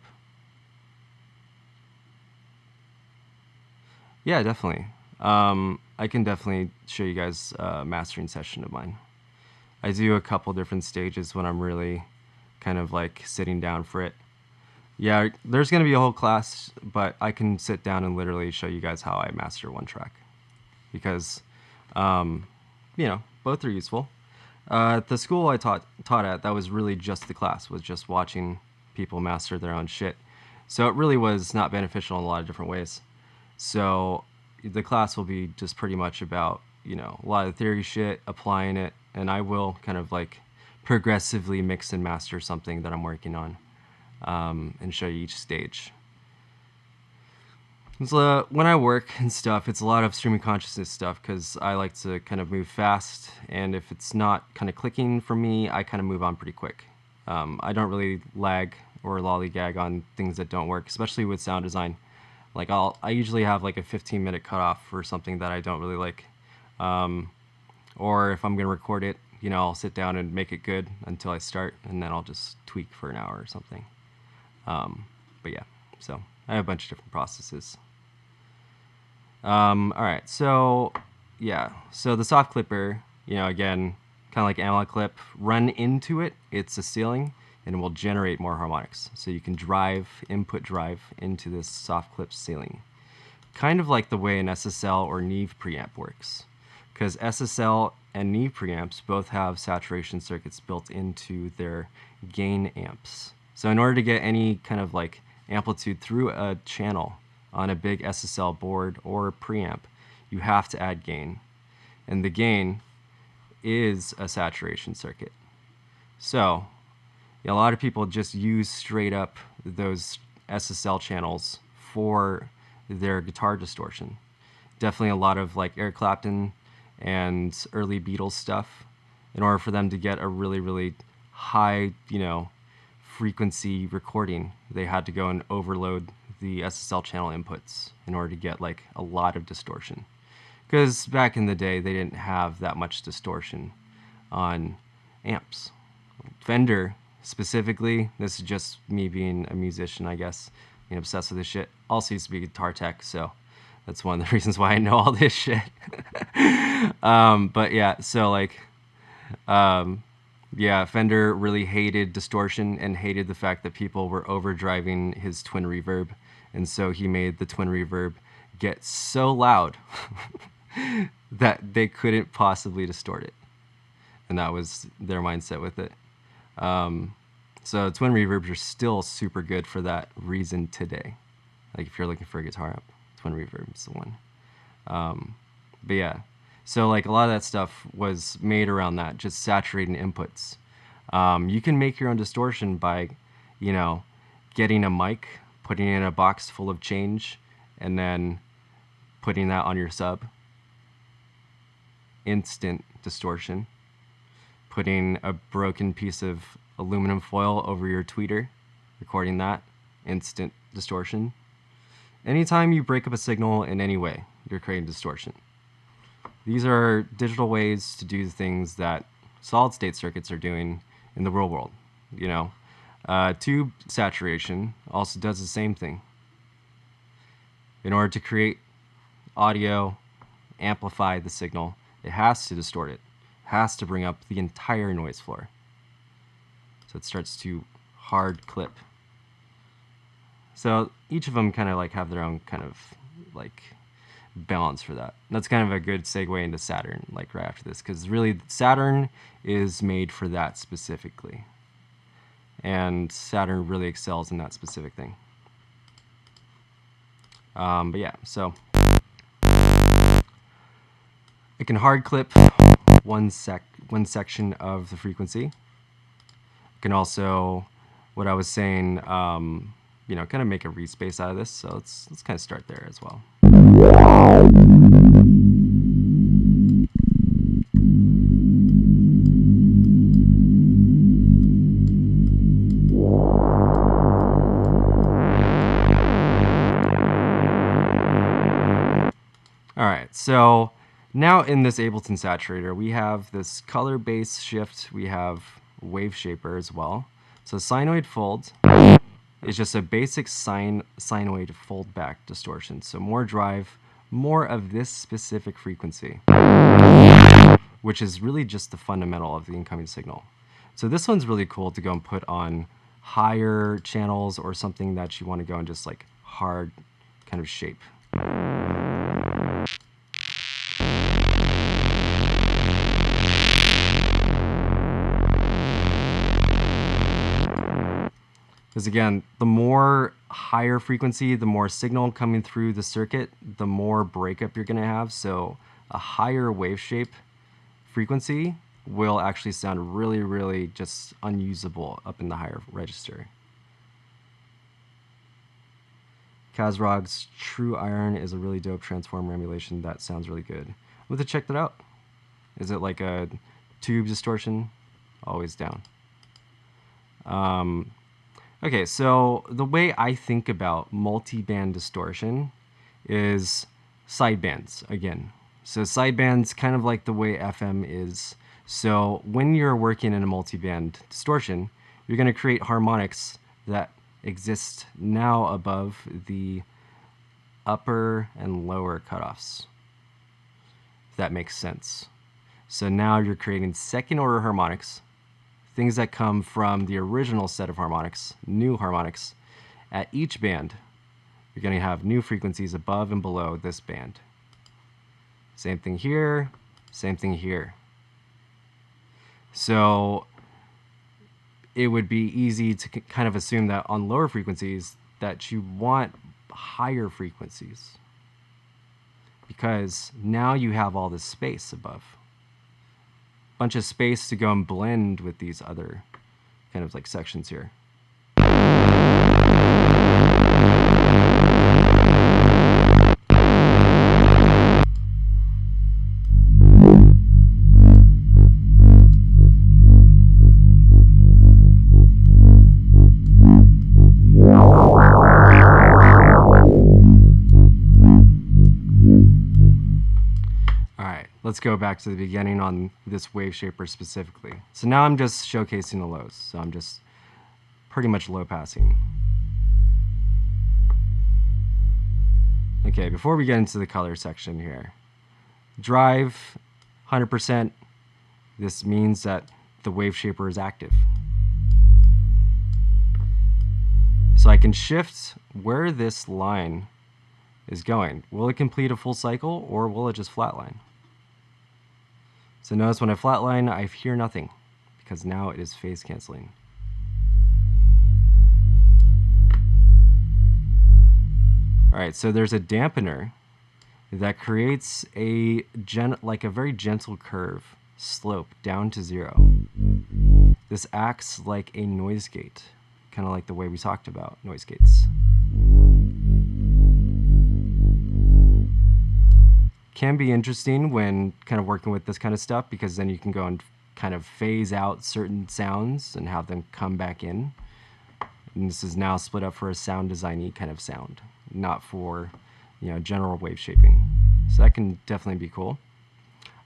Yeah, definitely. I can definitely show you guys a mastering session of mine. I do a couple different stages when I'm really kind of like sitting down for it. Yeah, there's going to be a whole class, but I can sit down and literally show you guys how I master one track. Because, you know, both are useful. At the school I taught at, that was really just the class, was just watching people master their own shit. So it really was not beneficial in a lot of different ways. So the class will be just pretty much about, you know, a lot of theory shit, applying it, and I will kind of like progressively mix and master something that I'm working on. and show you each stage. So when I work and stuff, it's a lot of streaming consciousness stuff because I like to kind of move fast, and if it's not kind of clicking for me, I kind of move on pretty quick. I don't really lag or lollygag on things that don't work, especially with sound design. Like I usually have like a 15-minute cutoff for something that I don't really like, or if I'm gonna record it, I'll sit down and make it good until I start, and then I'll just tweak for an hour or something. But yeah, so I have a bunch of different processes. All right, so yeah, so the soft clipper, again, kind of like analog clip, run into it, it's a ceiling, and it will generate more harmonics. So you can input drive into this soft clip ceiling. Kind of like the way an SSL or Neve preamp works. Because SSL and Neve preamps both have saturation circuits built into their gain amps. So in order to get any kind of like amplitude through a channel on a big SSL board or preamp, you have to add gain. And the gain is a saturation circuit. So a lot of people just use straight up those SSL channels for their guitar distortion. Definitely a lot of like Eric Clapton and early Beatles stuff. In order for them to get a really, really high, frequency recording, they had to go and overload the SSL channel inputs in order to get like a lot of distortion. Because back in the day, they didn't have that much distortion on amps. Fender, specifically, this is just me being a musician, I guess, being obsessed with this shit. Also used to be a guitar tech, so that's one of the reasons why I know all this shit. But yeah, so like, yeah, Fender really hated distortion and hated the fact that people were overdriving his twin reverb. And so he made the twin reverb get so loud that they couldn't possibly distort it. And that was their mindset with it. So twin reverbs are still super good for that reason today. Like if you're looking for a guitar amp, twin reverb is the one. But yeah, so like a lot of that stuff was made around that, just saturating inputs. You can make your own distortion by, getting a mic, putting it in a box full of change, and then putting that on your sub. Instant distortion. Putting a broken piece of aluminum foil over your tweeter, recording that, instant distortion. Anytime you break up a signal in any way, you're creating distortion. These are digital ways to do things that solid state circuits are doing in the real world. Tube saturation also does the same thing. In order to create audio, amplify the signal, it has to distort it. Has to bring up the entire noise floor. So it starts to hard clip. So each of them kind of like have their own kind of like balance for that. And that's kind of a good segue into Saturn, like right after this, because really Saturn is made for that specifically. And Saturn really excels in that specific thing. But yeah, so it can hard clip one section of the frequency. It can also, what I was saying, kind of make a respace out of this. So let's kind of start there as well. All right, so now in this Ableton Saturator, we have this color base shift, we have wave shaper as well. So sinoid fold is just a basic sinoid fold back distortion. So more drive, more of this specific frequency, which is really just the fundamental of the incoming signal. So this one's really cool to go and put on higher channels or something that you want to go and just like hard kind of shape. Because again, the more higher frequency, the more signal coming through the circuit, the more breakup you're going to have. So a higher wave shape frequency will actually sound really, really just unusable up in the higher register. Kazrog's True Iron is a really dope transformer emulation. That sounds really good. I'm going to check that out. Is it like a tube distortion? Always down. Okay, so the way I think about multi-band distortion is sidebands again. So sidebands kind of like the way FM is. So when you're working in a multi-band distortion, you're going to create harmonics that exist now above the upper and lower cutoffs, if that makes sense. So now you're creating second order harmonics, things that come from the original set of harmonics, new harmonics. At each band, you're going to have new frequencies above and below this band. Same thing here, same thing here. So it would be easy to kind of assume that on lower frequencies that you want higher frequencies, because now you have all this space above. Bunch of space to go and blend with these other kind of like sections here. Let's go back to the beginning on this wave shaper specifically. So now I'm just showcasing the lows. So I'm just pretty much low passing. Okay, before we get into the color section here, drive 100%. This means that the wave shaper is active. So I can shift where this line is going. Will it complete a full cycle or will it just flatline? So notice when I flatline, I hear nothing because now it is phase canceling. All right, so there's a dampener that creates a very gentle curve, slope down to 0. This acts like a noise gate, kind of like the way we talked about noise gates. Can be interesting when kind of working with this kind of stuff, because then you can go and kind of phase out certain sounds and have them come back in. And this is now split up for a sound design-y kind of sound, not for, general wave shaping. So that can definitely be cool.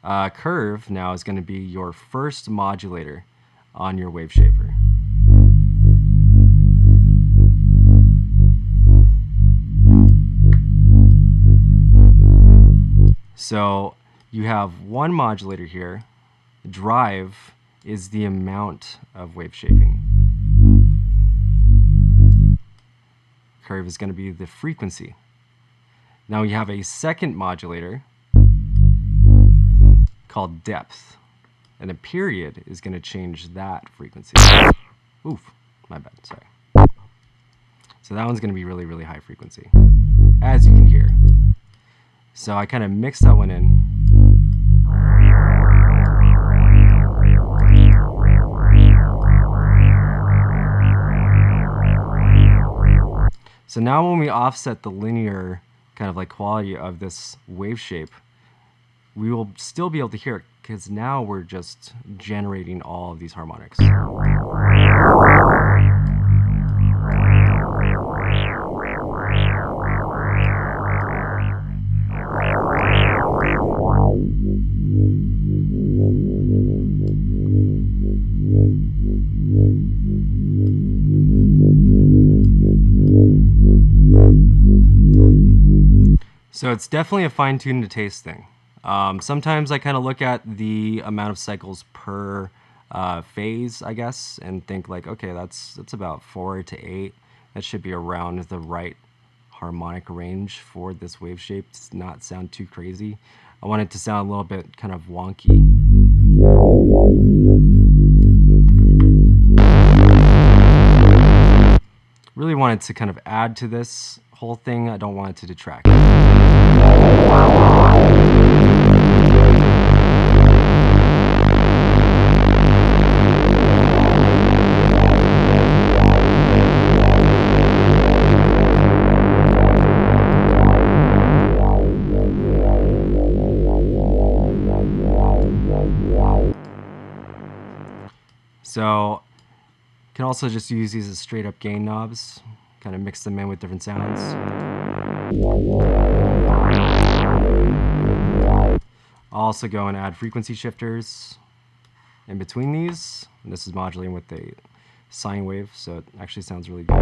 Curve now is going to be your first modulator on your wave shaper. So you have one modulator here. Drive is the amount of wave shaping. Curve is going to be the frequency. Now we have a second modulator called depth, and a period is going to change that frequency. Oof, my bad, sorry. So that one's going to be really, really high frequency, as you can hear. So I kind of mixed that one in. So now when we offset the linear kind of like quality of this wave shape, we will still be able to hear it because now we're just generating all of these harmonics. So it's definitely a fine-tune to taste thing. Sometimes I kind of look at the amount of cycles per phase, I guess, and think like, okay, that's about 4 to 8. That should be around the right harmonic range for this wave shape to not sound too crazy. I want it to sound a little bit kind of wonky. Really want it to kind of add to this whole thing. I don't want it to detract. So you can also just use these as straight up gain knobs, kind of mix them in with different sounds. I'll also go and add frequency shifters in between these. And this is modulating with a sine wave, so it actually sounds really good.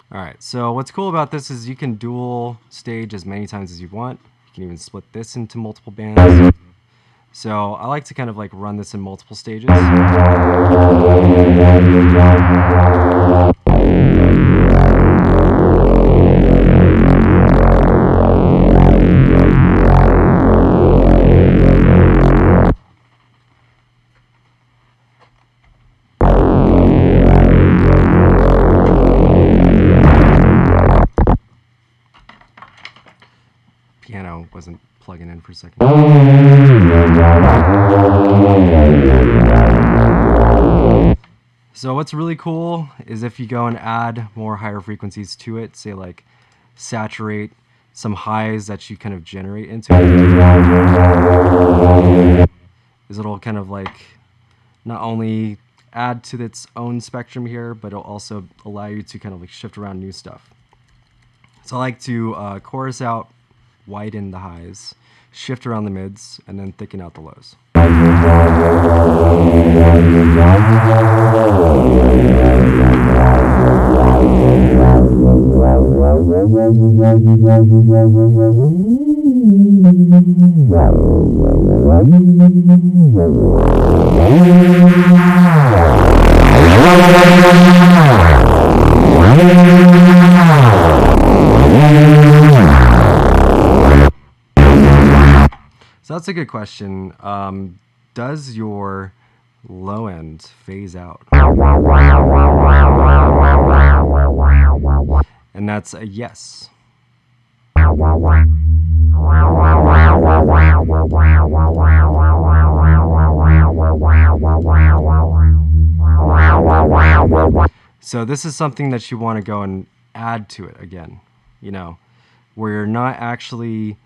Alright, so what's cool about this is you can dual stage as many times as you want. You can even split this into multiple bands. So I like to kind of like run this in multiple stages. Piano wasn't plugging in for a second. So what's really cool is if you go and add more higher frequencies to it, say like saturate some highs that you kind of generate into it, is it'll kind of like not only add to its own spectrum here, but it'll also allow you to kind of like shift around new stuff. So I like to chorus out, widen the highs, shift around the mids, and then thicken out the lows. So that's a good question. Does your low end phase out? And that's a yes. So this is something that you want to go and add to it again, you know, where you're not actually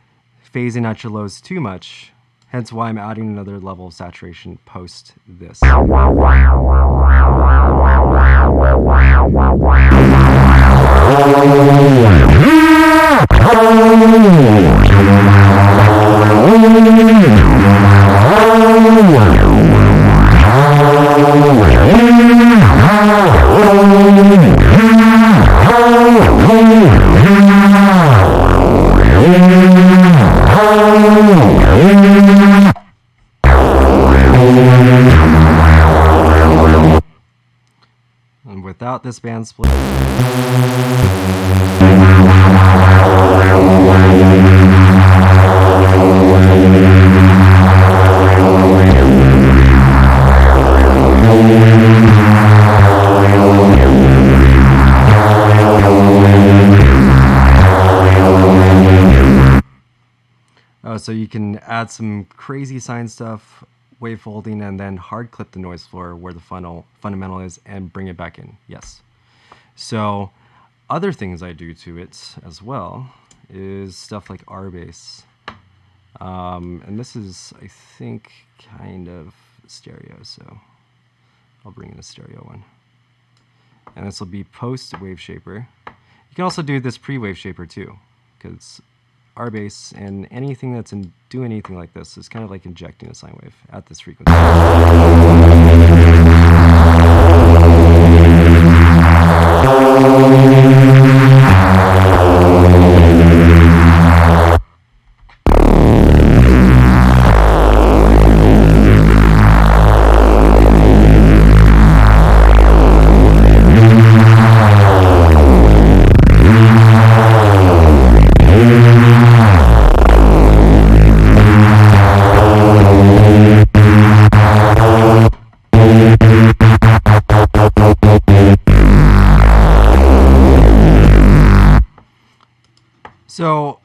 phasing out your lows too much, hence why I'm adding another level of saturation post this. And without this band split, so you can add some crazy sine stuff, wave folding, and then hard clip the noise floor where the fundamental is and bring it back in. Yes. So other things I do to it as well is stuff like R-bass. And this is, I think, kind of stereo, so I'll bring in a stereo one. And this will be post wave shaper. You can also do this pre-wave shaper too, because R-bass and anything that's do anything like this is kind of like injecting a sine wave at this frequency.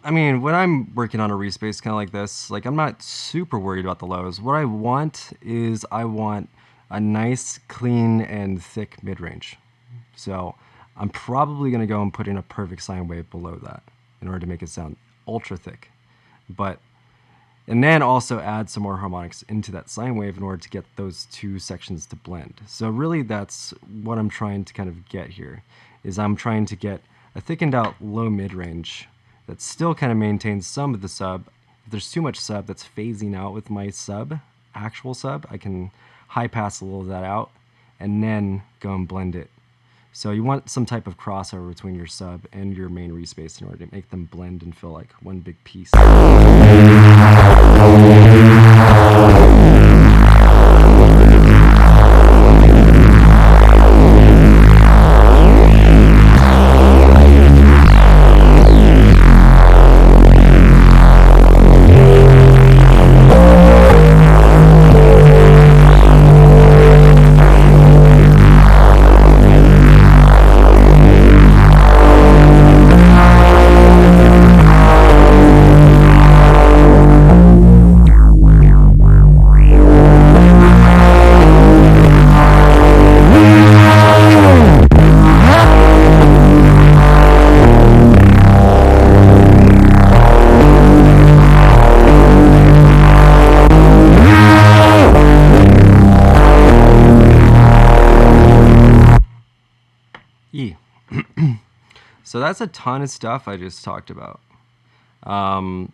I mean, when I'm working on a respace kind of like this, like I'm not super worried about the lows. What I want is I want a nice, clean, and thick mid-range. So I'm probably going to go and put in a perfect sine wave below that in order to make it sound ultra thick. And then also add some more harmonics into that sine wave in order to get those two sections to blend. So really that's what I'm trying to kind of get here, is I'm trying to get a thickened out low mid-range that still kind of maintains some of the sub. If there's too much sub that's phasing out with my actual sub, I can high pass a little of that out and then go and blend it. So you want some type of crossover between your sub and your main respace in order to make them blend and feel like one big piece. So that's a ton of stuff I just talked about. So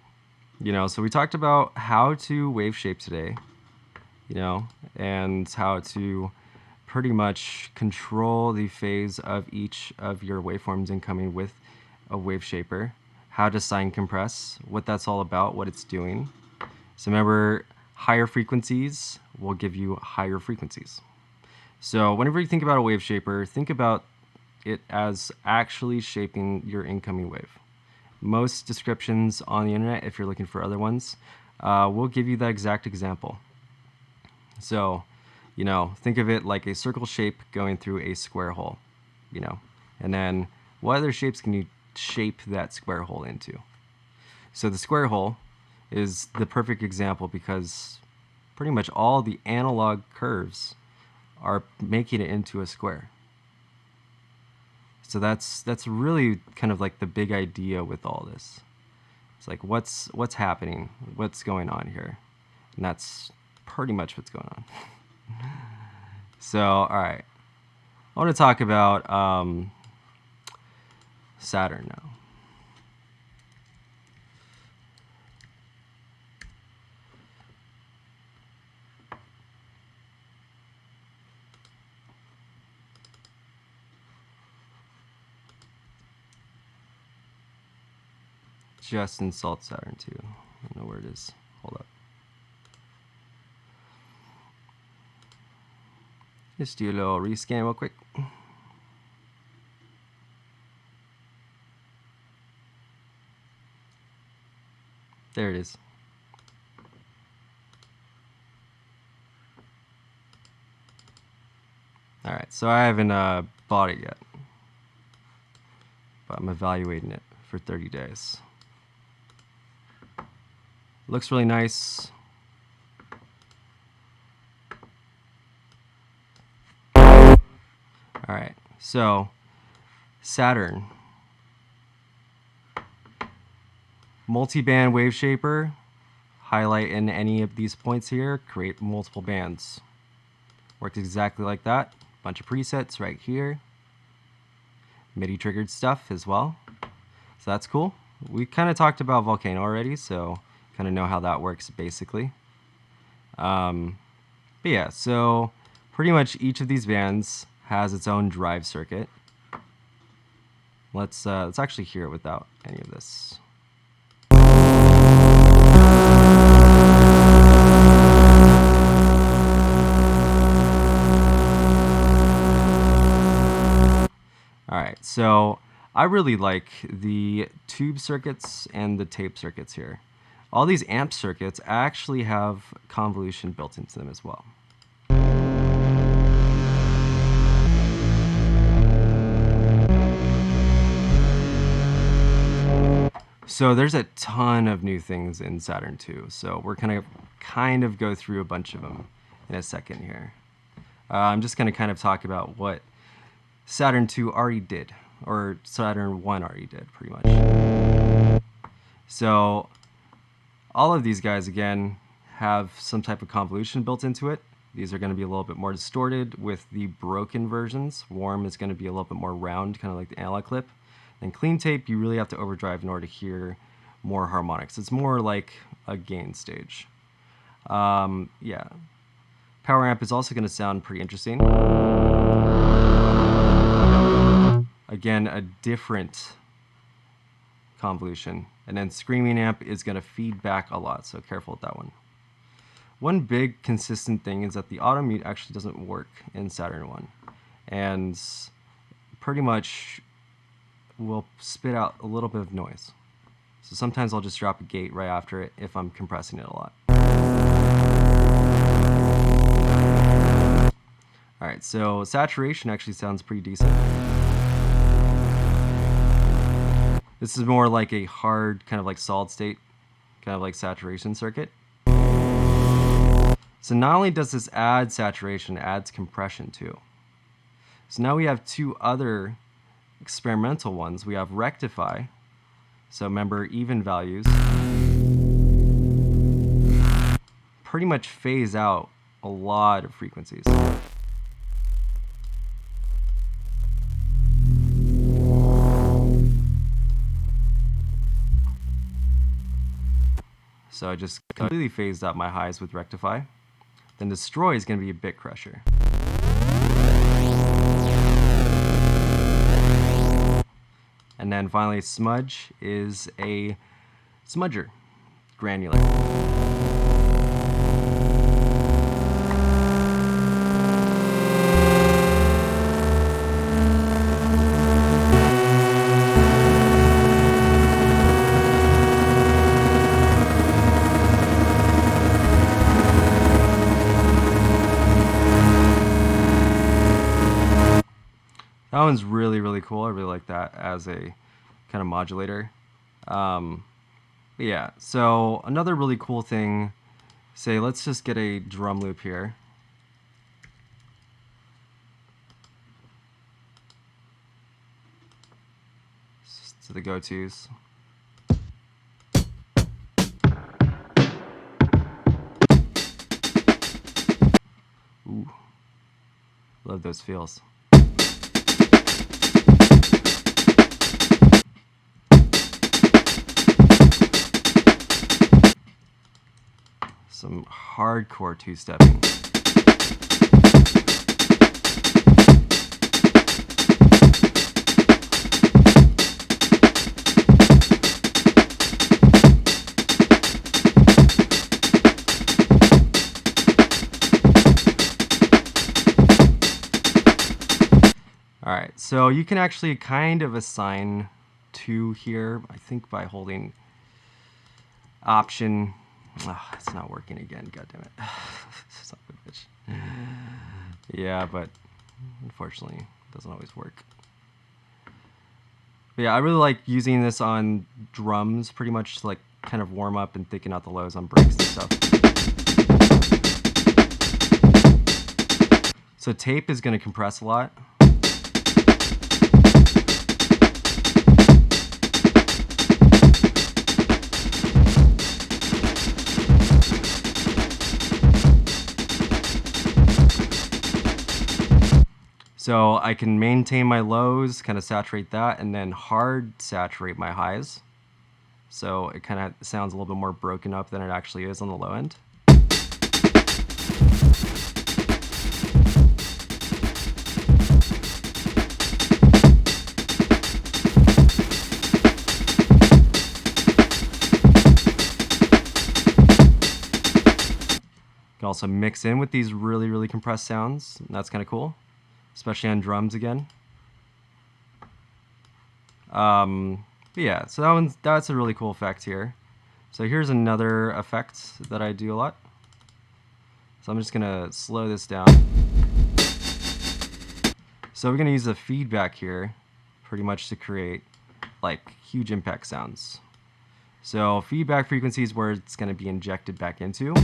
we talked about how to wave shape today, and how to pretty much control the phase of each of your waveforms incoming with a wave shaper, how to sine compress, what that's all about, what it's doing. So remember, higher frequencies will give you higher frequencies. So whenever you think about a wave shaper, think about it as actually shaping your incoming wave. Most descriptions on the internet, if you're looking for other ones, will give you that exact example. So, think of it like a circle shape going through a square hole, and then what other shapes can you shape that square hole into? So the square hole is the perfect example because pretty much all the analog curves are making it into a square. So that's really kind of like the big idea with all this. It's like what's happening, what's going on here, and that's pretty much what's going on. So all right, I want to talk about Saturn now. Just installed Saturn 2. I don't know where it is. Hold up. Just do a little rescan real quick. There it is. Alright, so I haven't bought it yet, but I'm evaluating it for 30 days. Looks really nice. Alright, so Saturn. Multi-band wave shaper. Highlight in any of these points here, create multiple bands. Works exactly like that. Bunch of presets right here. MIDI triggered stuff as well. So that's cool. We kind of talked about Volcano already, so kind of know how that works basically. But yeah, so pretty much each of these bands has its own drive circuit. Let's actually hear it without any of this. Alright, so I really like the tube circuits and the tape circuits here. All these amp circuits actually have convolution built into them as well. So there's a ton of new things in Saturn II. So we're gonna kind of go through a bunch of them in a second here. I'm just gonna kind of talk about what Saturn II already did, or Saturn I already did, pretty much. So all of these guys, again, have some type of convolution built into it. These are going to be a little bit more distorted with the broken versions. Warm is going to be a little bit more round, kind of like the analog clip. And clean tape, you really have to overdrive in order to hear more harmonics. It's more like a gain stage. Yeah. Power amp is also going to sound pretty interesting. Again, a different convolution. And then screaming amp is going to feed back a lot, so careful with that one. One big consistent thing is that the auto mute actually doesn't work in Saturn I, and pretty much will spit out a little bit of noise. So sometimes I'll just drop a gate right after it if I'm compressing it a lot. Alright, so saturation actually sounds pretty decent. This is more like a hard, kind of like solid state, kind of like saturation circuit. So not only does this add saturation, it adds compression too. So now we have two other experimental ones. We have rectify. So remember, even values pretty much phase out a lot of frequencies. So I just completely phased out my highs with rectify. Then destroy is going to be a bit crusher. And then finally smudge is a smudger, granular. That one's really, really cool. I really like that as a kind of modulator. Yeah, so another really cool thing, say let's just get a drum loop here. To the go-tos. Ooh, love those feels. Some hardcore two-stepping. Alright, so you can actually kind of assign two here, I think by holding option. Oh, it's not working again, god damn it. Son of a bitch. Yeah, but unfortunately it doesn't always work. But yeah, I really like using this on drums, pretty much to like kind of warm up and thicken out the lows on breaks and stuff. So tape is going to compress a lot. So I can maintain my lows, kind of saturate that, and then hard saturate my highs. So it kind of sounds a little bit more broken up than it actually is on the low end. You can also mix in with these really, really compressed sounds, and that's kind of cool. Especially on drums again. But yeah, so that's a really cool effect here. So here's another effect that I do a lot. So I'm just gonna slow this down. So we're gonna use the feedback here pretty much to create like huge impact sounds. So feedback frequency is where it's going to be injected back into.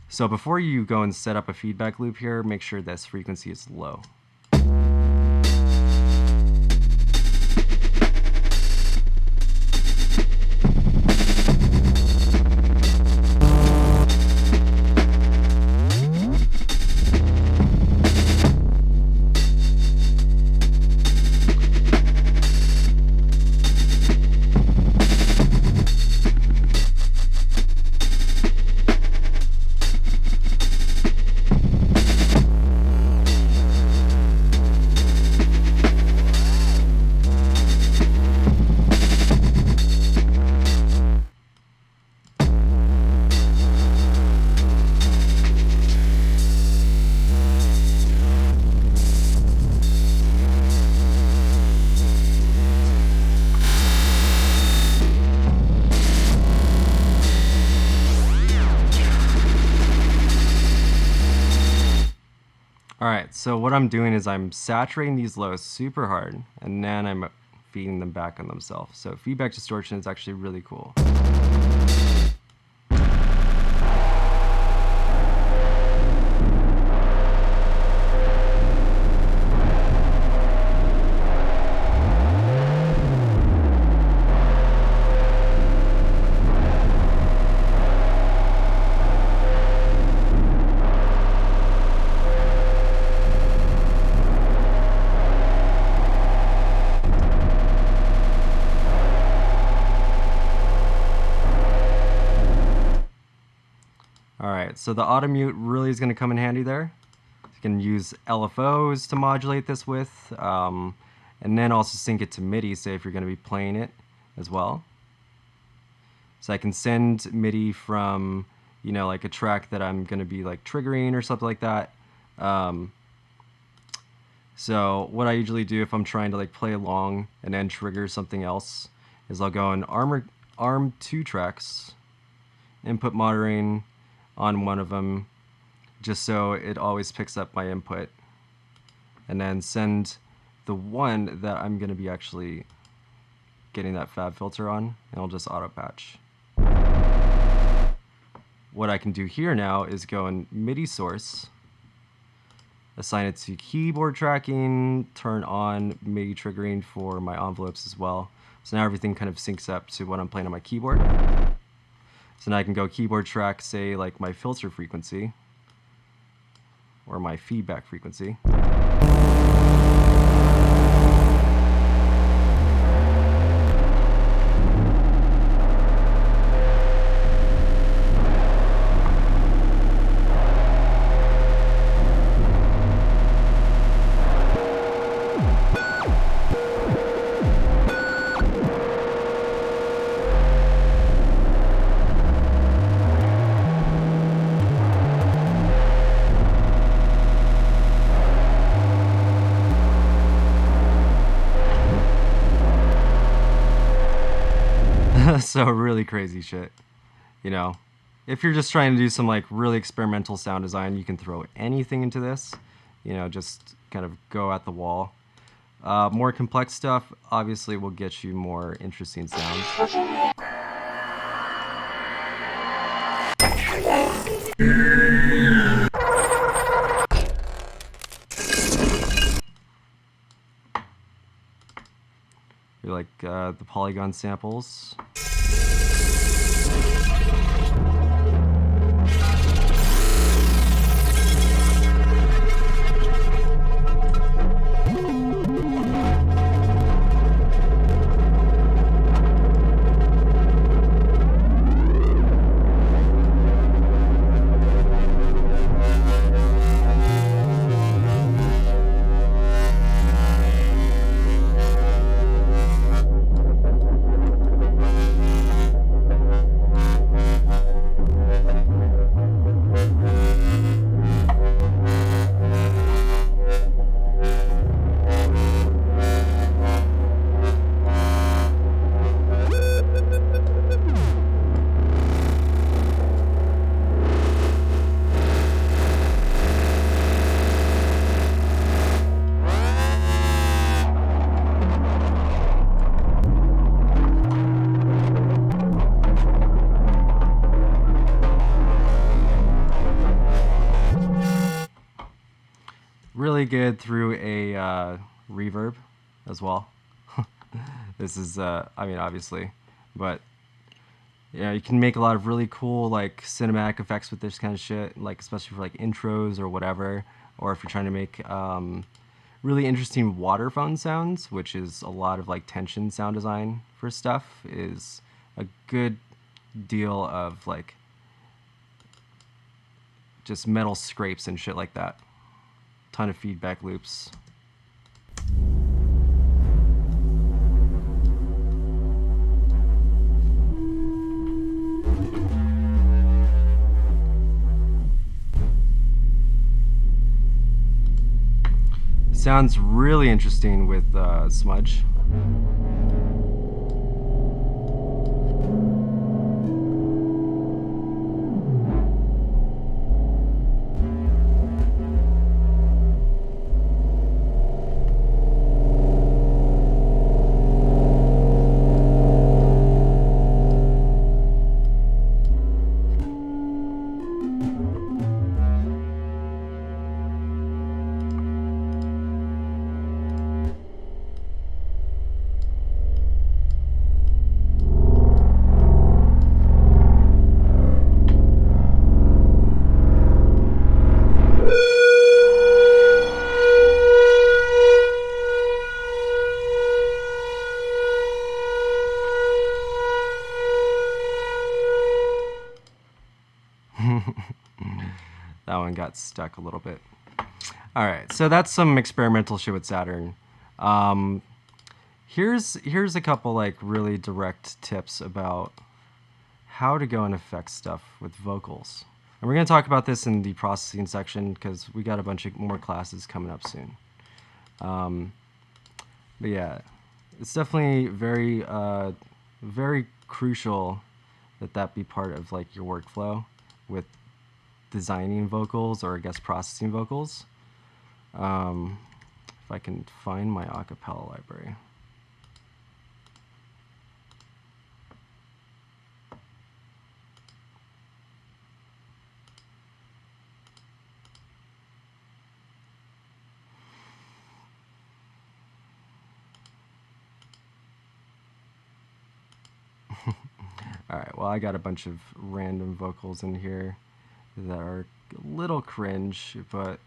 So before you go and set up a feedback loop here, make sure this frequency is low. Alright, so what I'm doing is I'm saturating these lows super hard, and then I'm feeding them back on themselves. So feedback distortion is actually really cool. Alright, so the auto mute really is going to come in handy there. You can use LFOs to modulate this with, and then also sync it to MIDI, say if you're going to be playing it as well. So I can send MIDI from, you know, like a track that I'm going to be like triggering or something like that. So what I usually do if I'm trying to like play along and then trigger something else is I'll go and arm 2 tracks, input monitoring on one of them, just so it always picks up my input, and then send the one that I'm going to be actually getting that fab filter on, and I'll just auto patch. What I can do here now is go in MIDI source, assign it to keyboard tracking, turn on MIDI triggering for my envelopes as well. So now everything kind of syncs up to what I'm playing on my keyboard. So now I can go keyboard track, say like my filter frequency or my feedback frequency. So really crazy shit, you know. If you're just trying to do some like really experimental sound design, you can throw anything into this, you know, just kind of go at the wall. More complex stuff obviously will get you more interesting sounds. You like the polygon samples. really good through a reverb as well. This is, I mean, obviously, but yeah, you can make a lot of really cool like cinematic effects with this kind of shit, like especially for like intros or whatever, or if you're trying to make really interesting water phone sounds, which is a lot of like tension sound design for stuff, is a good deal of like just metal scrapes and shit like that. Ton of feedback loops. Sounds really interesting with smudge. That one got stuck a little bit. All right, so that's some experimental shit with Saturn. Here's a couple like really direct tips about how to go and affect stuff with vocals. And we're going to talk about this in the processing section because we got a bunch of more classes coming up soon. But yeah, it's definitely very, very crucial that that be part of like your workflow with designing vocals, or I guess processing vocals. If I can find my acapella library. Alright, well I got a bunch of random vocals in here that are a little cringe, but...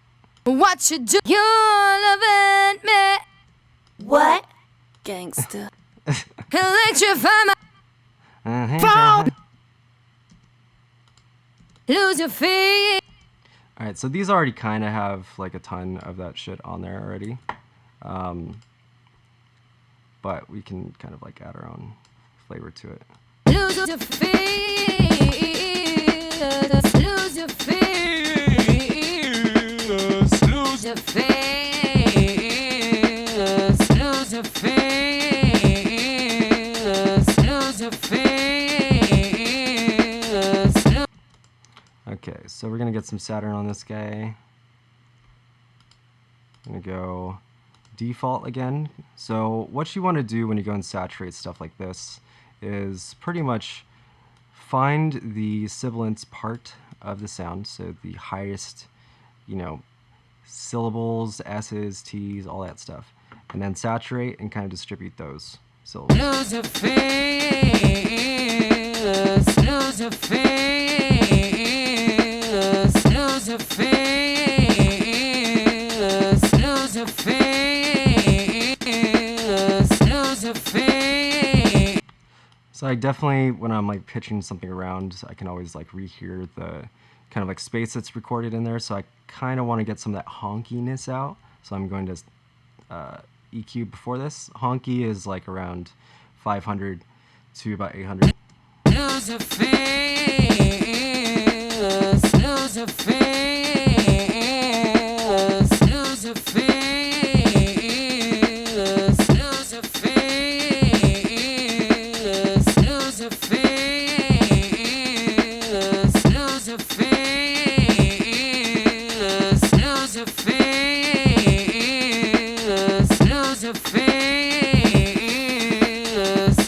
What you do? You're loving me. What? Gangster. Electrify my phone. Lose your feet. Alright, so these already kind of have like a ton of that shit on there already. But we can kind of like add our own flavor to it. Lose your feet. Lose your feet. Lose your feet. Lose your feet. Lose your feet. Okay, so we're gonna get some Saturn on this guy. I'm gonna go default again. So what you want to do when you go and saturate stuff like this is pretty much find the sibilance part of the sound, so the highest, you know, syllables, S's, T's, all that stuff, and then saturate and kind of distribute those syllables. Lose your face, lose your face, lose your face, lose your face, lose your face. So I definitely, when I'm like pitching something around, I can always like rehear the kind of like space that's recorded in there. So I kind of want to get some of that honkiness out. So I'm going to EQ before this. Honky is like around 500 to about 800. Lose your face, lose your face, lose your face, lose your face, lose your face, lose your face, lose your face,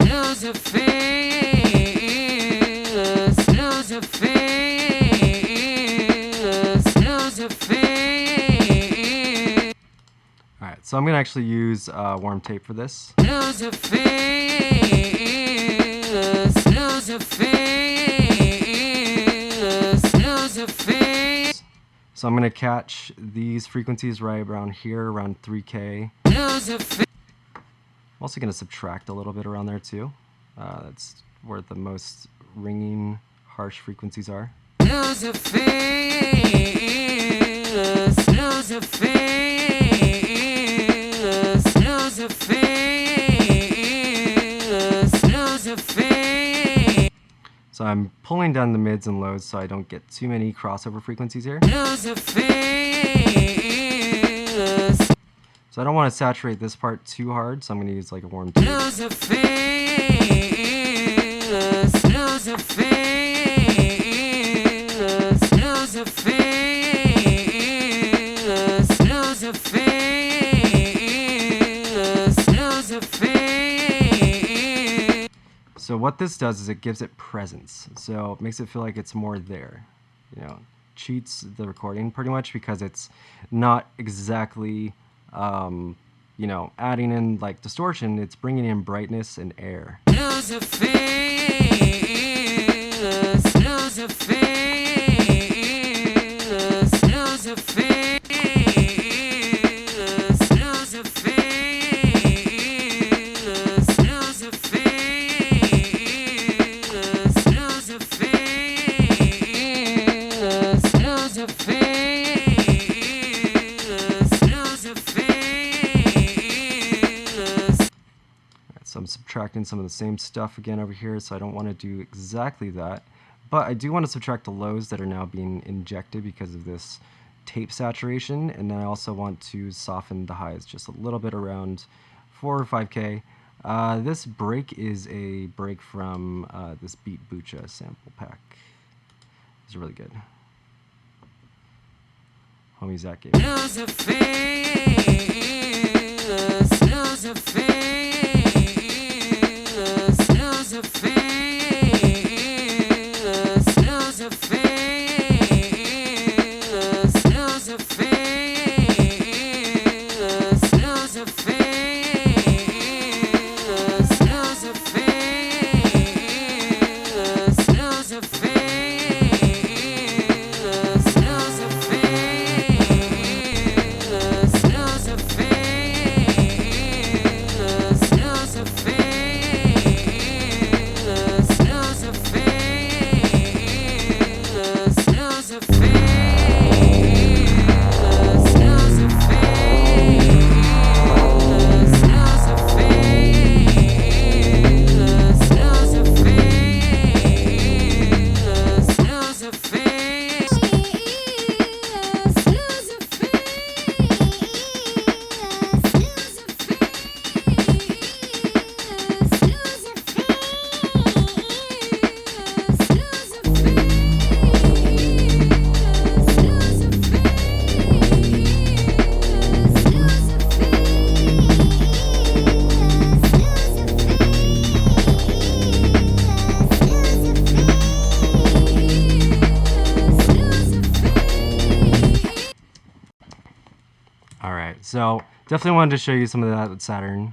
lose your face, lose your face, lose your face, lose your face. So I'm going to actually use warm tape for this. So I'm going to catch these frequencies right around here, around 3K. I'm also going to subtract a little bit around there too. That's where the most ringing, harsh frequencies are. So I'm pulling down the mids and lows so I don't get too many crossover frequencies here. So I don't want to saturate this part too hard, so I'm going to use like a warm tape. So what this does is it gives it presence. So it makes it feel like it's more there. You know, cheats the recording pretty much because it's not exactly, you know, adding in like distortion. It's bringing in brightness and air. So I'm subtracting some of the same stuff again over here, so I don't want to do exactly that. But I do want to subtract the lows that are now being injected because of this tape saturation, and then I also want to soften the highs just a little bit around 4 or 5K. This break is a break from this Beat Bucha sample pack. It's really good. Homie Zach gave So definitely wanted to show you some of that with Saturn.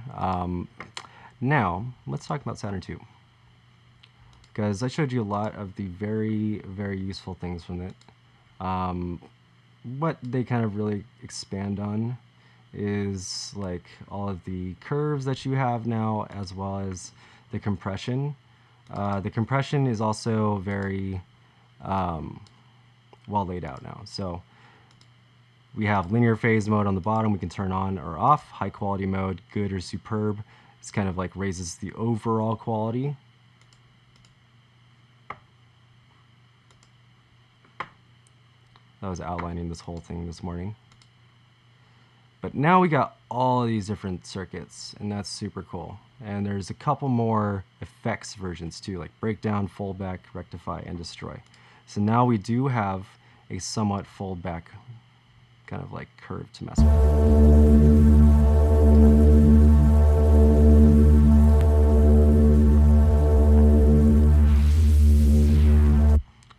Now, let's talk about Saturn 2. Because I showed you a lot of the very, very useful things from it. What they kind of really expand on is like all of the curves that you have now, as well as the compression. The compression is also very well laid out now. So we have linear phase mode on the bottom, we can turn on or off. High quality mode, good or superb. It's kind of like raises the overall quality. I was outlining this whole thing this morning. But now we got all of these different circuits, and that's super cool. And there's a couple more effects versions too, like breakdown, foldback, rectify, and destroy. So now we do have a somewhat foldback kind of like curve to mess with.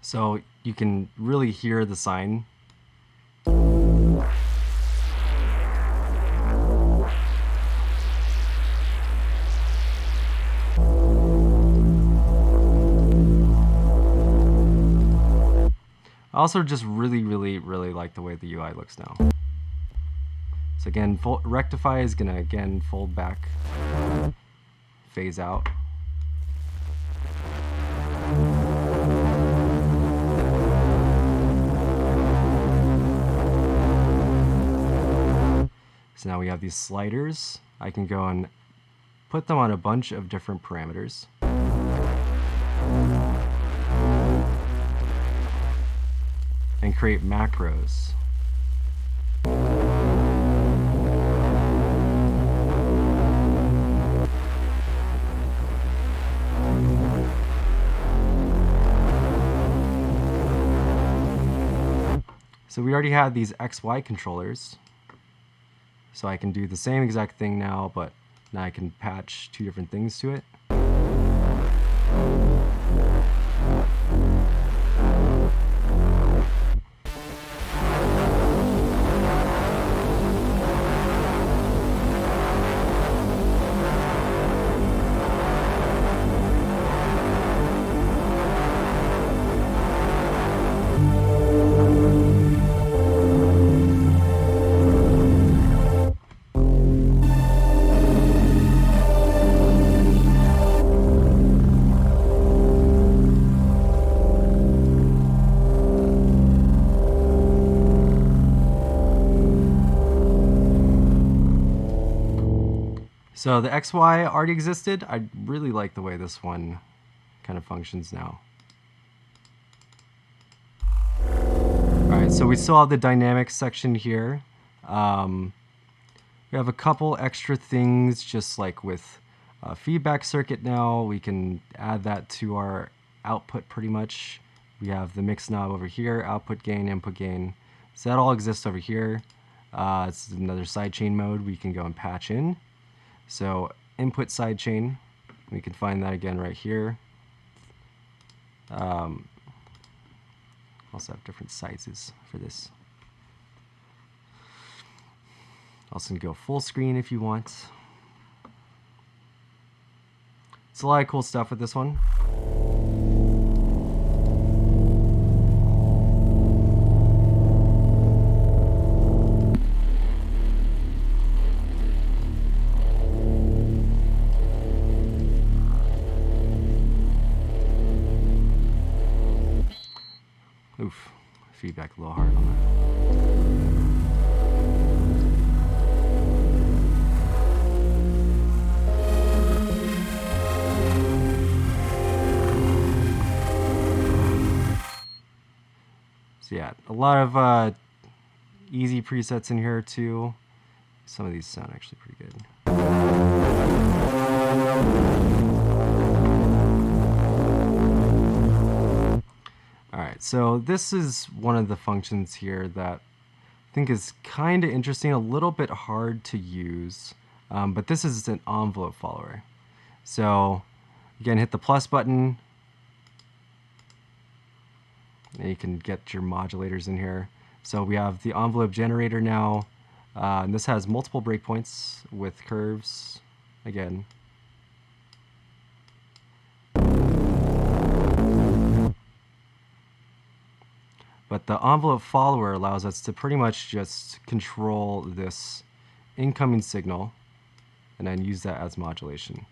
So you can really hear the sine. also just really like the way the UI looks now. So again, rectify is gonna again fold back, phase out. So now we have these sliders. I can go and put them on a bunch of different parameters. And create macros. So we already had these XY controllers. So I can do the same exact thing now, but now I can patch two different things to it. So the XY already existed. I really like the way this one kind of functions now. All right, so we still have the dynamics section here. We have a couple extra things just like with feedback circuit now. We can add that to our output pretty much. We have the mix knob over here, output gain, input gain. So that all exists over here. It's another sidechain mode we can go and patch in. So input sidechain, we can find that again right here. Also have different sizes for this. Also can go full screen if you want. It's a lot of cool stuff with this one. Oof, feedback a little hard on that. So yeah, a lot of easy presets in here too. Some of these sound actually pretty good. Alright, so this is one of the functions here that I think is kind of interesting, a little bit hard to use, but this is an envelope follower. So again, hit the plus button, and you can get your modulators in here. So we have the envelope generator now, and this has multiple breakpoints with curves, again. But the envelope follower allows us to pretty much just control this incoming signal and then use that as modulation.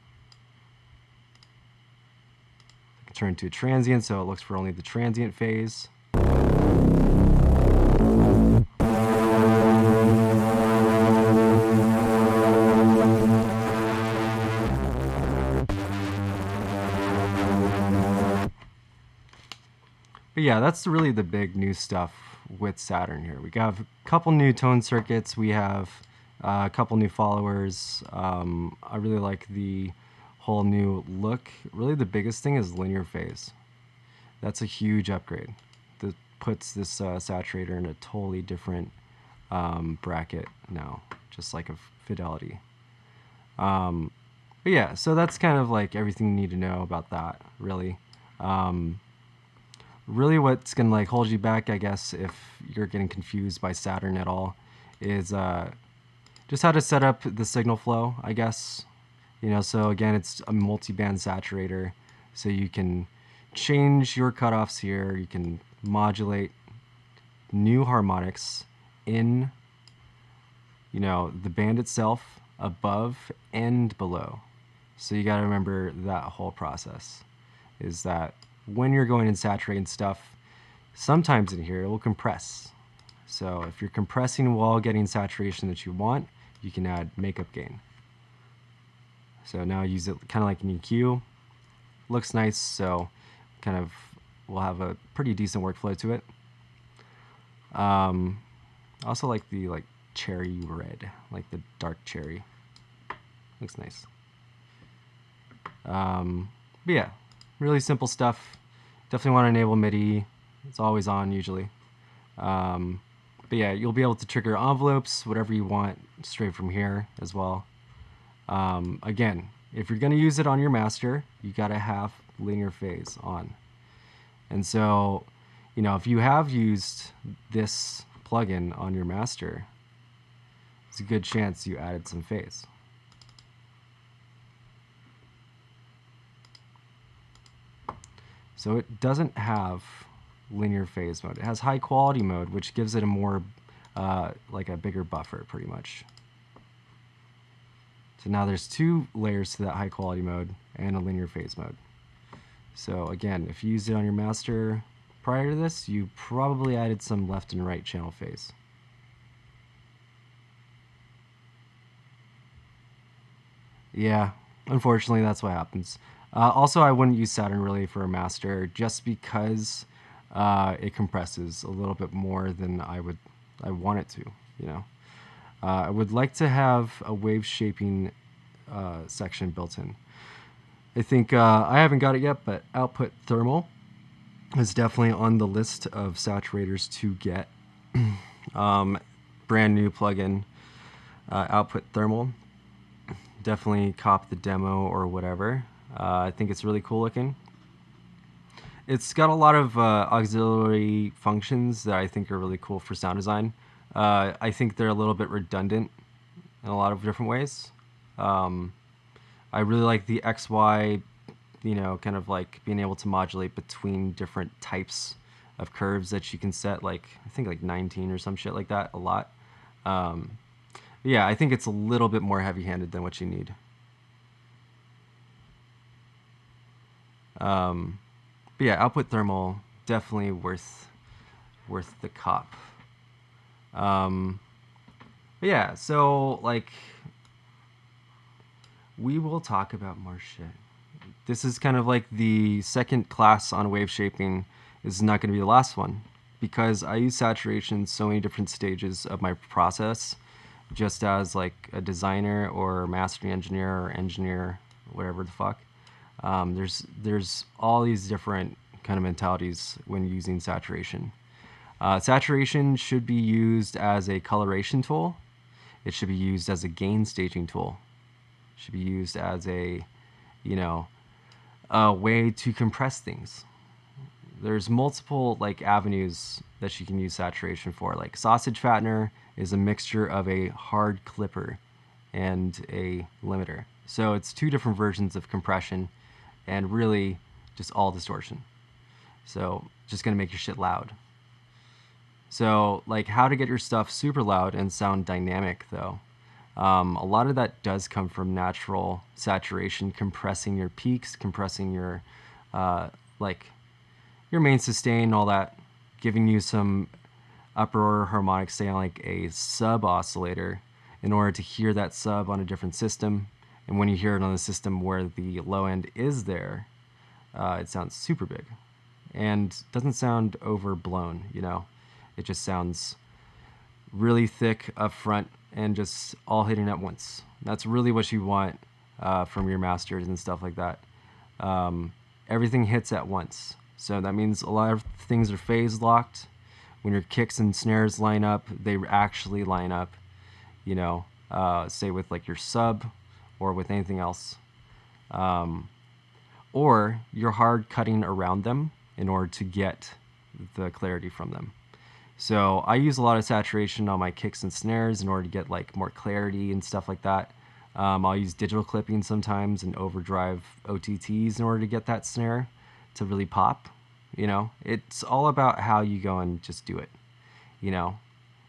I can turn to a transient, so it looks for only the transient phase. But yeah, that's really the big new stuff with Saturn here. We have a couple new tone circuits. We have a couple new followers. I really like the whole new look. Really the biggest thing is linear phase. That's a huge upgrade. That puts this saturator in a totally different bracket now, just like a fidelity. But yeah, so that's kind of like everything you need to know about that, really. Really what's gonna like hold you back, I guess, if you're getting confused by Saturn at all, is just how to set up the signal flow, I guess. You know, so again, it's a multi-band saturator, so you can change your cutoffs here, you can modulate new harmonics in, you know, the band itself, above and below. So you got to remember that whole process is that when you're going and saturating stuff, sometimes in here it will compress. So if you're compressing while getting saturation that you want, you can add makeup gain. So now use it kind of like an EQ. Looks nice, so kind of will have a pretty decent workflow to it. Also like the cherry red, like the dark cherry. Looks nice. But yeah, really simple stuff. Definitely want to enable MIDI. It's always on usually. But yeah, you'll be able to trigger envelopes, whatever you want, straight from here as well. Again, if you're going to use it on your master, you got to have linear phase on. And so, you know, if you have used this plugin on your master, it's a good chance you added some phase. So it doesn't have linear phase mode. It has high quality mode, which gives it a more, like a bigger buffer pretty much. So now there's two layers to that high quality mode and a linear phase mode. So again, if you used it on your master prior to this, you probably added some left and right channel phase. Yeah, unfortunately that's what happens. Also, I wouldn't use Saturn really for a master just because it compresses a little bit more than I want it to, you know. I would like to have a wave shaping section built in. I think I haven't got it yet, but output thermal is definitely on the list of saturators to get. Brand new plugin, output thermal. Definitely cop the demo or whatever. I think it's really cool looking. It's got a lot of auxiliary functions that I think are really cool for sound design. I think they're a little bit redundant in a lot of different ways. I really like the XY, you know, kind of like being able to modulate between different types of curves that you can set, like I think like 19 or some shit like that, a lot. Yeah, I think it's a little bit more heavy-handed than what you need. But yeah, output thermal, definitely worth the cop. But yeah, so like we will talk about more shit. This is kind of like the second class on wave shaping. This is not going to be the last one because I use saturation in so many different stages of my process, just as like a designer or mastering engineer or engineer, whatever the fuck. There's all these different kind of mentalities when using saturation. Saturation should be used as a coloration tool. It should be used as a gain staging tool. It should be used as a, you know, a way to compress things. There's multiple like avenues that you can use saturation for. Like sausage fattener is a mixture of a hard clipper and a limiter. So it's two different versions of compression and really just all distortion. So just gonna make your shit loud. So like how to get your stuff super loud and sound dynamic though. A lot of that does come from natural saturation, compressing your peaks, compressing your like your main sustain, all that, giving you some upper order harmonics, say like a sub oscillator, in order to hear that sub on a different system. And when you hear it on the system where the low end is there, it sounds super big and doesn't sound overblown, you know. It just sounds really thick up front and just all hitting at once. That's really what you want from your masters and stuff like that. Everything hits at once. So that means a lot of things are phase locked. When your kicks and snares line up, they actually line up, you know, say with like your sub or with anything else. Or you're hard cutting around them in order to get the clarity from them. So I use a lot of saturation on my kicks and snares in order to get like more clarity and stuff like that. I'll use digital clipping sometimes and overdrive OTTs in order to get that snare to really pop. You know, it's all about how you go and just do it. you know,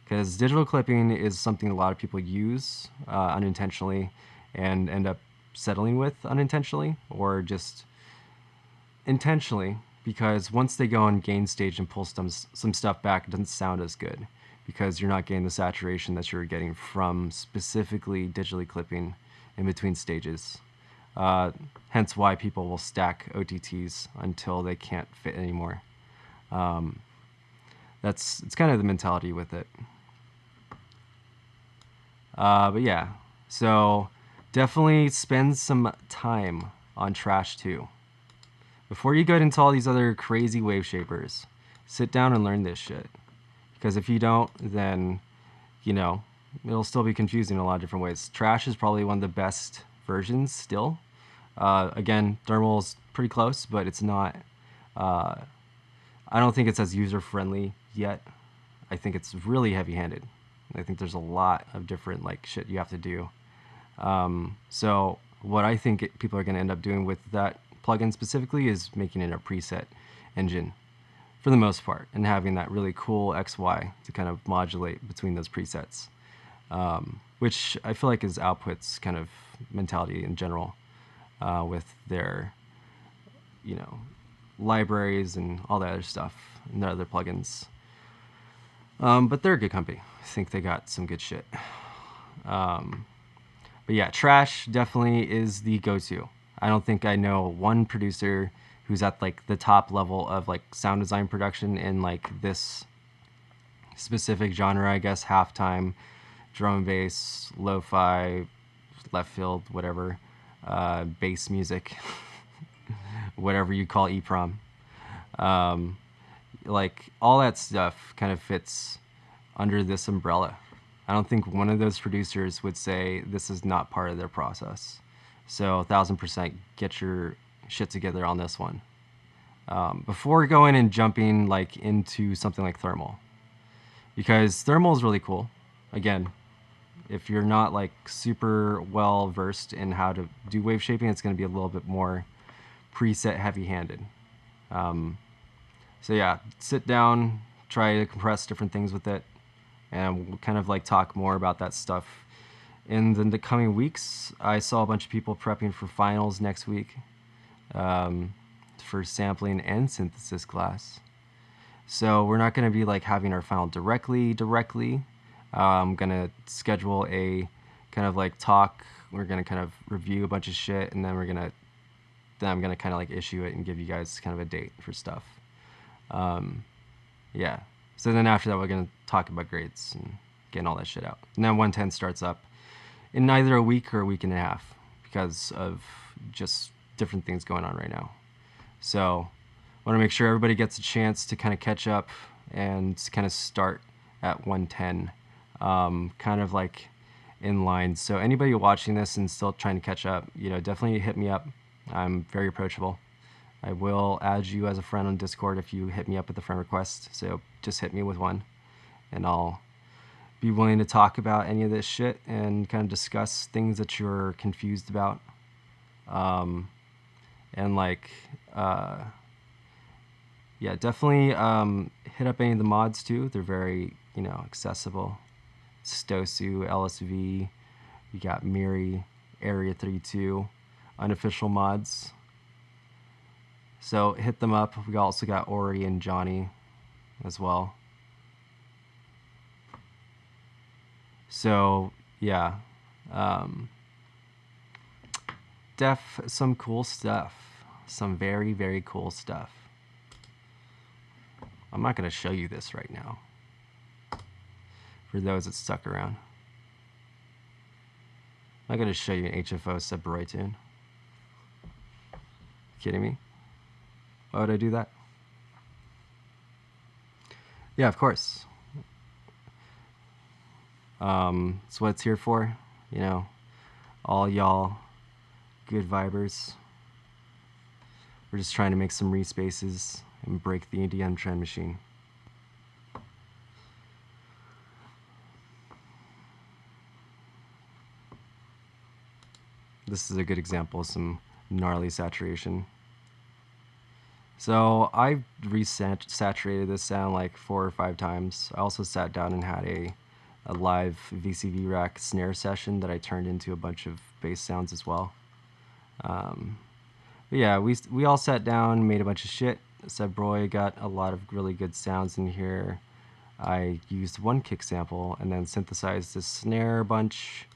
because digital clipping is something a lot of people use unintentionally and end up settling with unintentionally, or just intentionally, because once they go on gain stage and pull some stuff back, it doesn't sound as good because you're not getting the saturation that you're getting from specifically digitally clipping in between stages. Hence why people will stack OTTs until they can't fit anymore. It's kind of the mentality with it. But yeah, so definitely spend some time on Trash 2. Before you get into all these other crazy wave shapers, sit down and learn this shit. Because if you don't, then, you know, it'll still be confusing in a lot of different ways. Trash is probably one of the best versions still. Again, Thermal's pretty close, but it's not, I don't think it's as user-friendly yet. I think it's really heavy-handed. I think there's a lot of different like shit you have to do. So what I think people are going to end up doing with that plugin specifically is making it a preset engine for the most part, and having that really cool XY to kind of modulate between those presets, which I feel like is Output's kind of mentality in general, with their, you know, libraries and all that other stuff and their other plugins. But they're a good company. I think they got some good shit. But yeah, Trash definitely is the go-to. I don't think I know one producer who's at like the top level of like sound design production in like this specific genre, I guess, halftime, drum and bass, lo-fi, left field, whatever, bass music, whatever you call EPROM. Like all that stuff kind of fits under this umbrella. I don't think one of those producers would say this is not part of their process. So 1000% get your shit together on this one. Before going and jumping like into something like Thermal. Because Thermal is really cool. Again, if you're not like super well versed in how to do wave shaping, it's going to be a little bit more preset heavy-handed. So yeah, sit down, try to compress different things with it, and we'll kind of like talk more about that stuff in the coming weeks. I saw a bunch of people prepping for finals next week, for sampling and synthesis class. So we're not going to be like having our final directly. I'm going to schedule a kind of like talk. We're going to kind of review a bunch of shit, and then I'm going to kind of like issue it and give you guys kind of a date for stuff. Yeah. So then after that, we're going to talk about grades and getting all that shit out. And then 110 starts up in either a week or a week and a half because of just different things going on right now. So I want to make sure everybody gets a chance to kind of catch up and kind of start at 110, kind of like in line. So anybody watching this and still trying to catch up, you know, definitely hit me up. I'm very approachable. I will add you as a friend on Discord if you hit me up with a friend request. So just hit me with one, and I'll be willing to talk about any of this shit and kind of discuss things that you're confused about. And like, yeah, definitely hit up any of the mods too. They're very, you know, accessible. Stosu, LSV, we got Miri, Area 32, unofficial mods. So hit them up. We also got Ori and Johnny as well. So yeah, some cool stuff. Some very, very cool stuff. I'm not going to show you this right now for those that stuck around. I'm not going to show you an HFO Subroy tune. Kidding me? Why would I do that? Yeah, of course. That's what it's here for. You know, all y'all good vibers. We're just trying to make some respaces and break the EDM trend machine. This is a good example of some gnarly saturation. So I saturated this sound like 4 or 5 times. I also sat down and had a live VCV rack snare session that I turned into a bunch of bass sounds as well. But yeah, we all sat down, made a bunch of shit. Sebroy got a lot of really good sounds in here. I used one kick sample and then synthesized this snare bunch.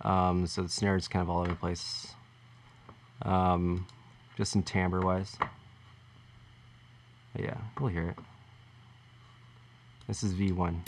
So the snare is kind of all over the place. Just in timbre wise. But yeah, we'll hear it. This is V1.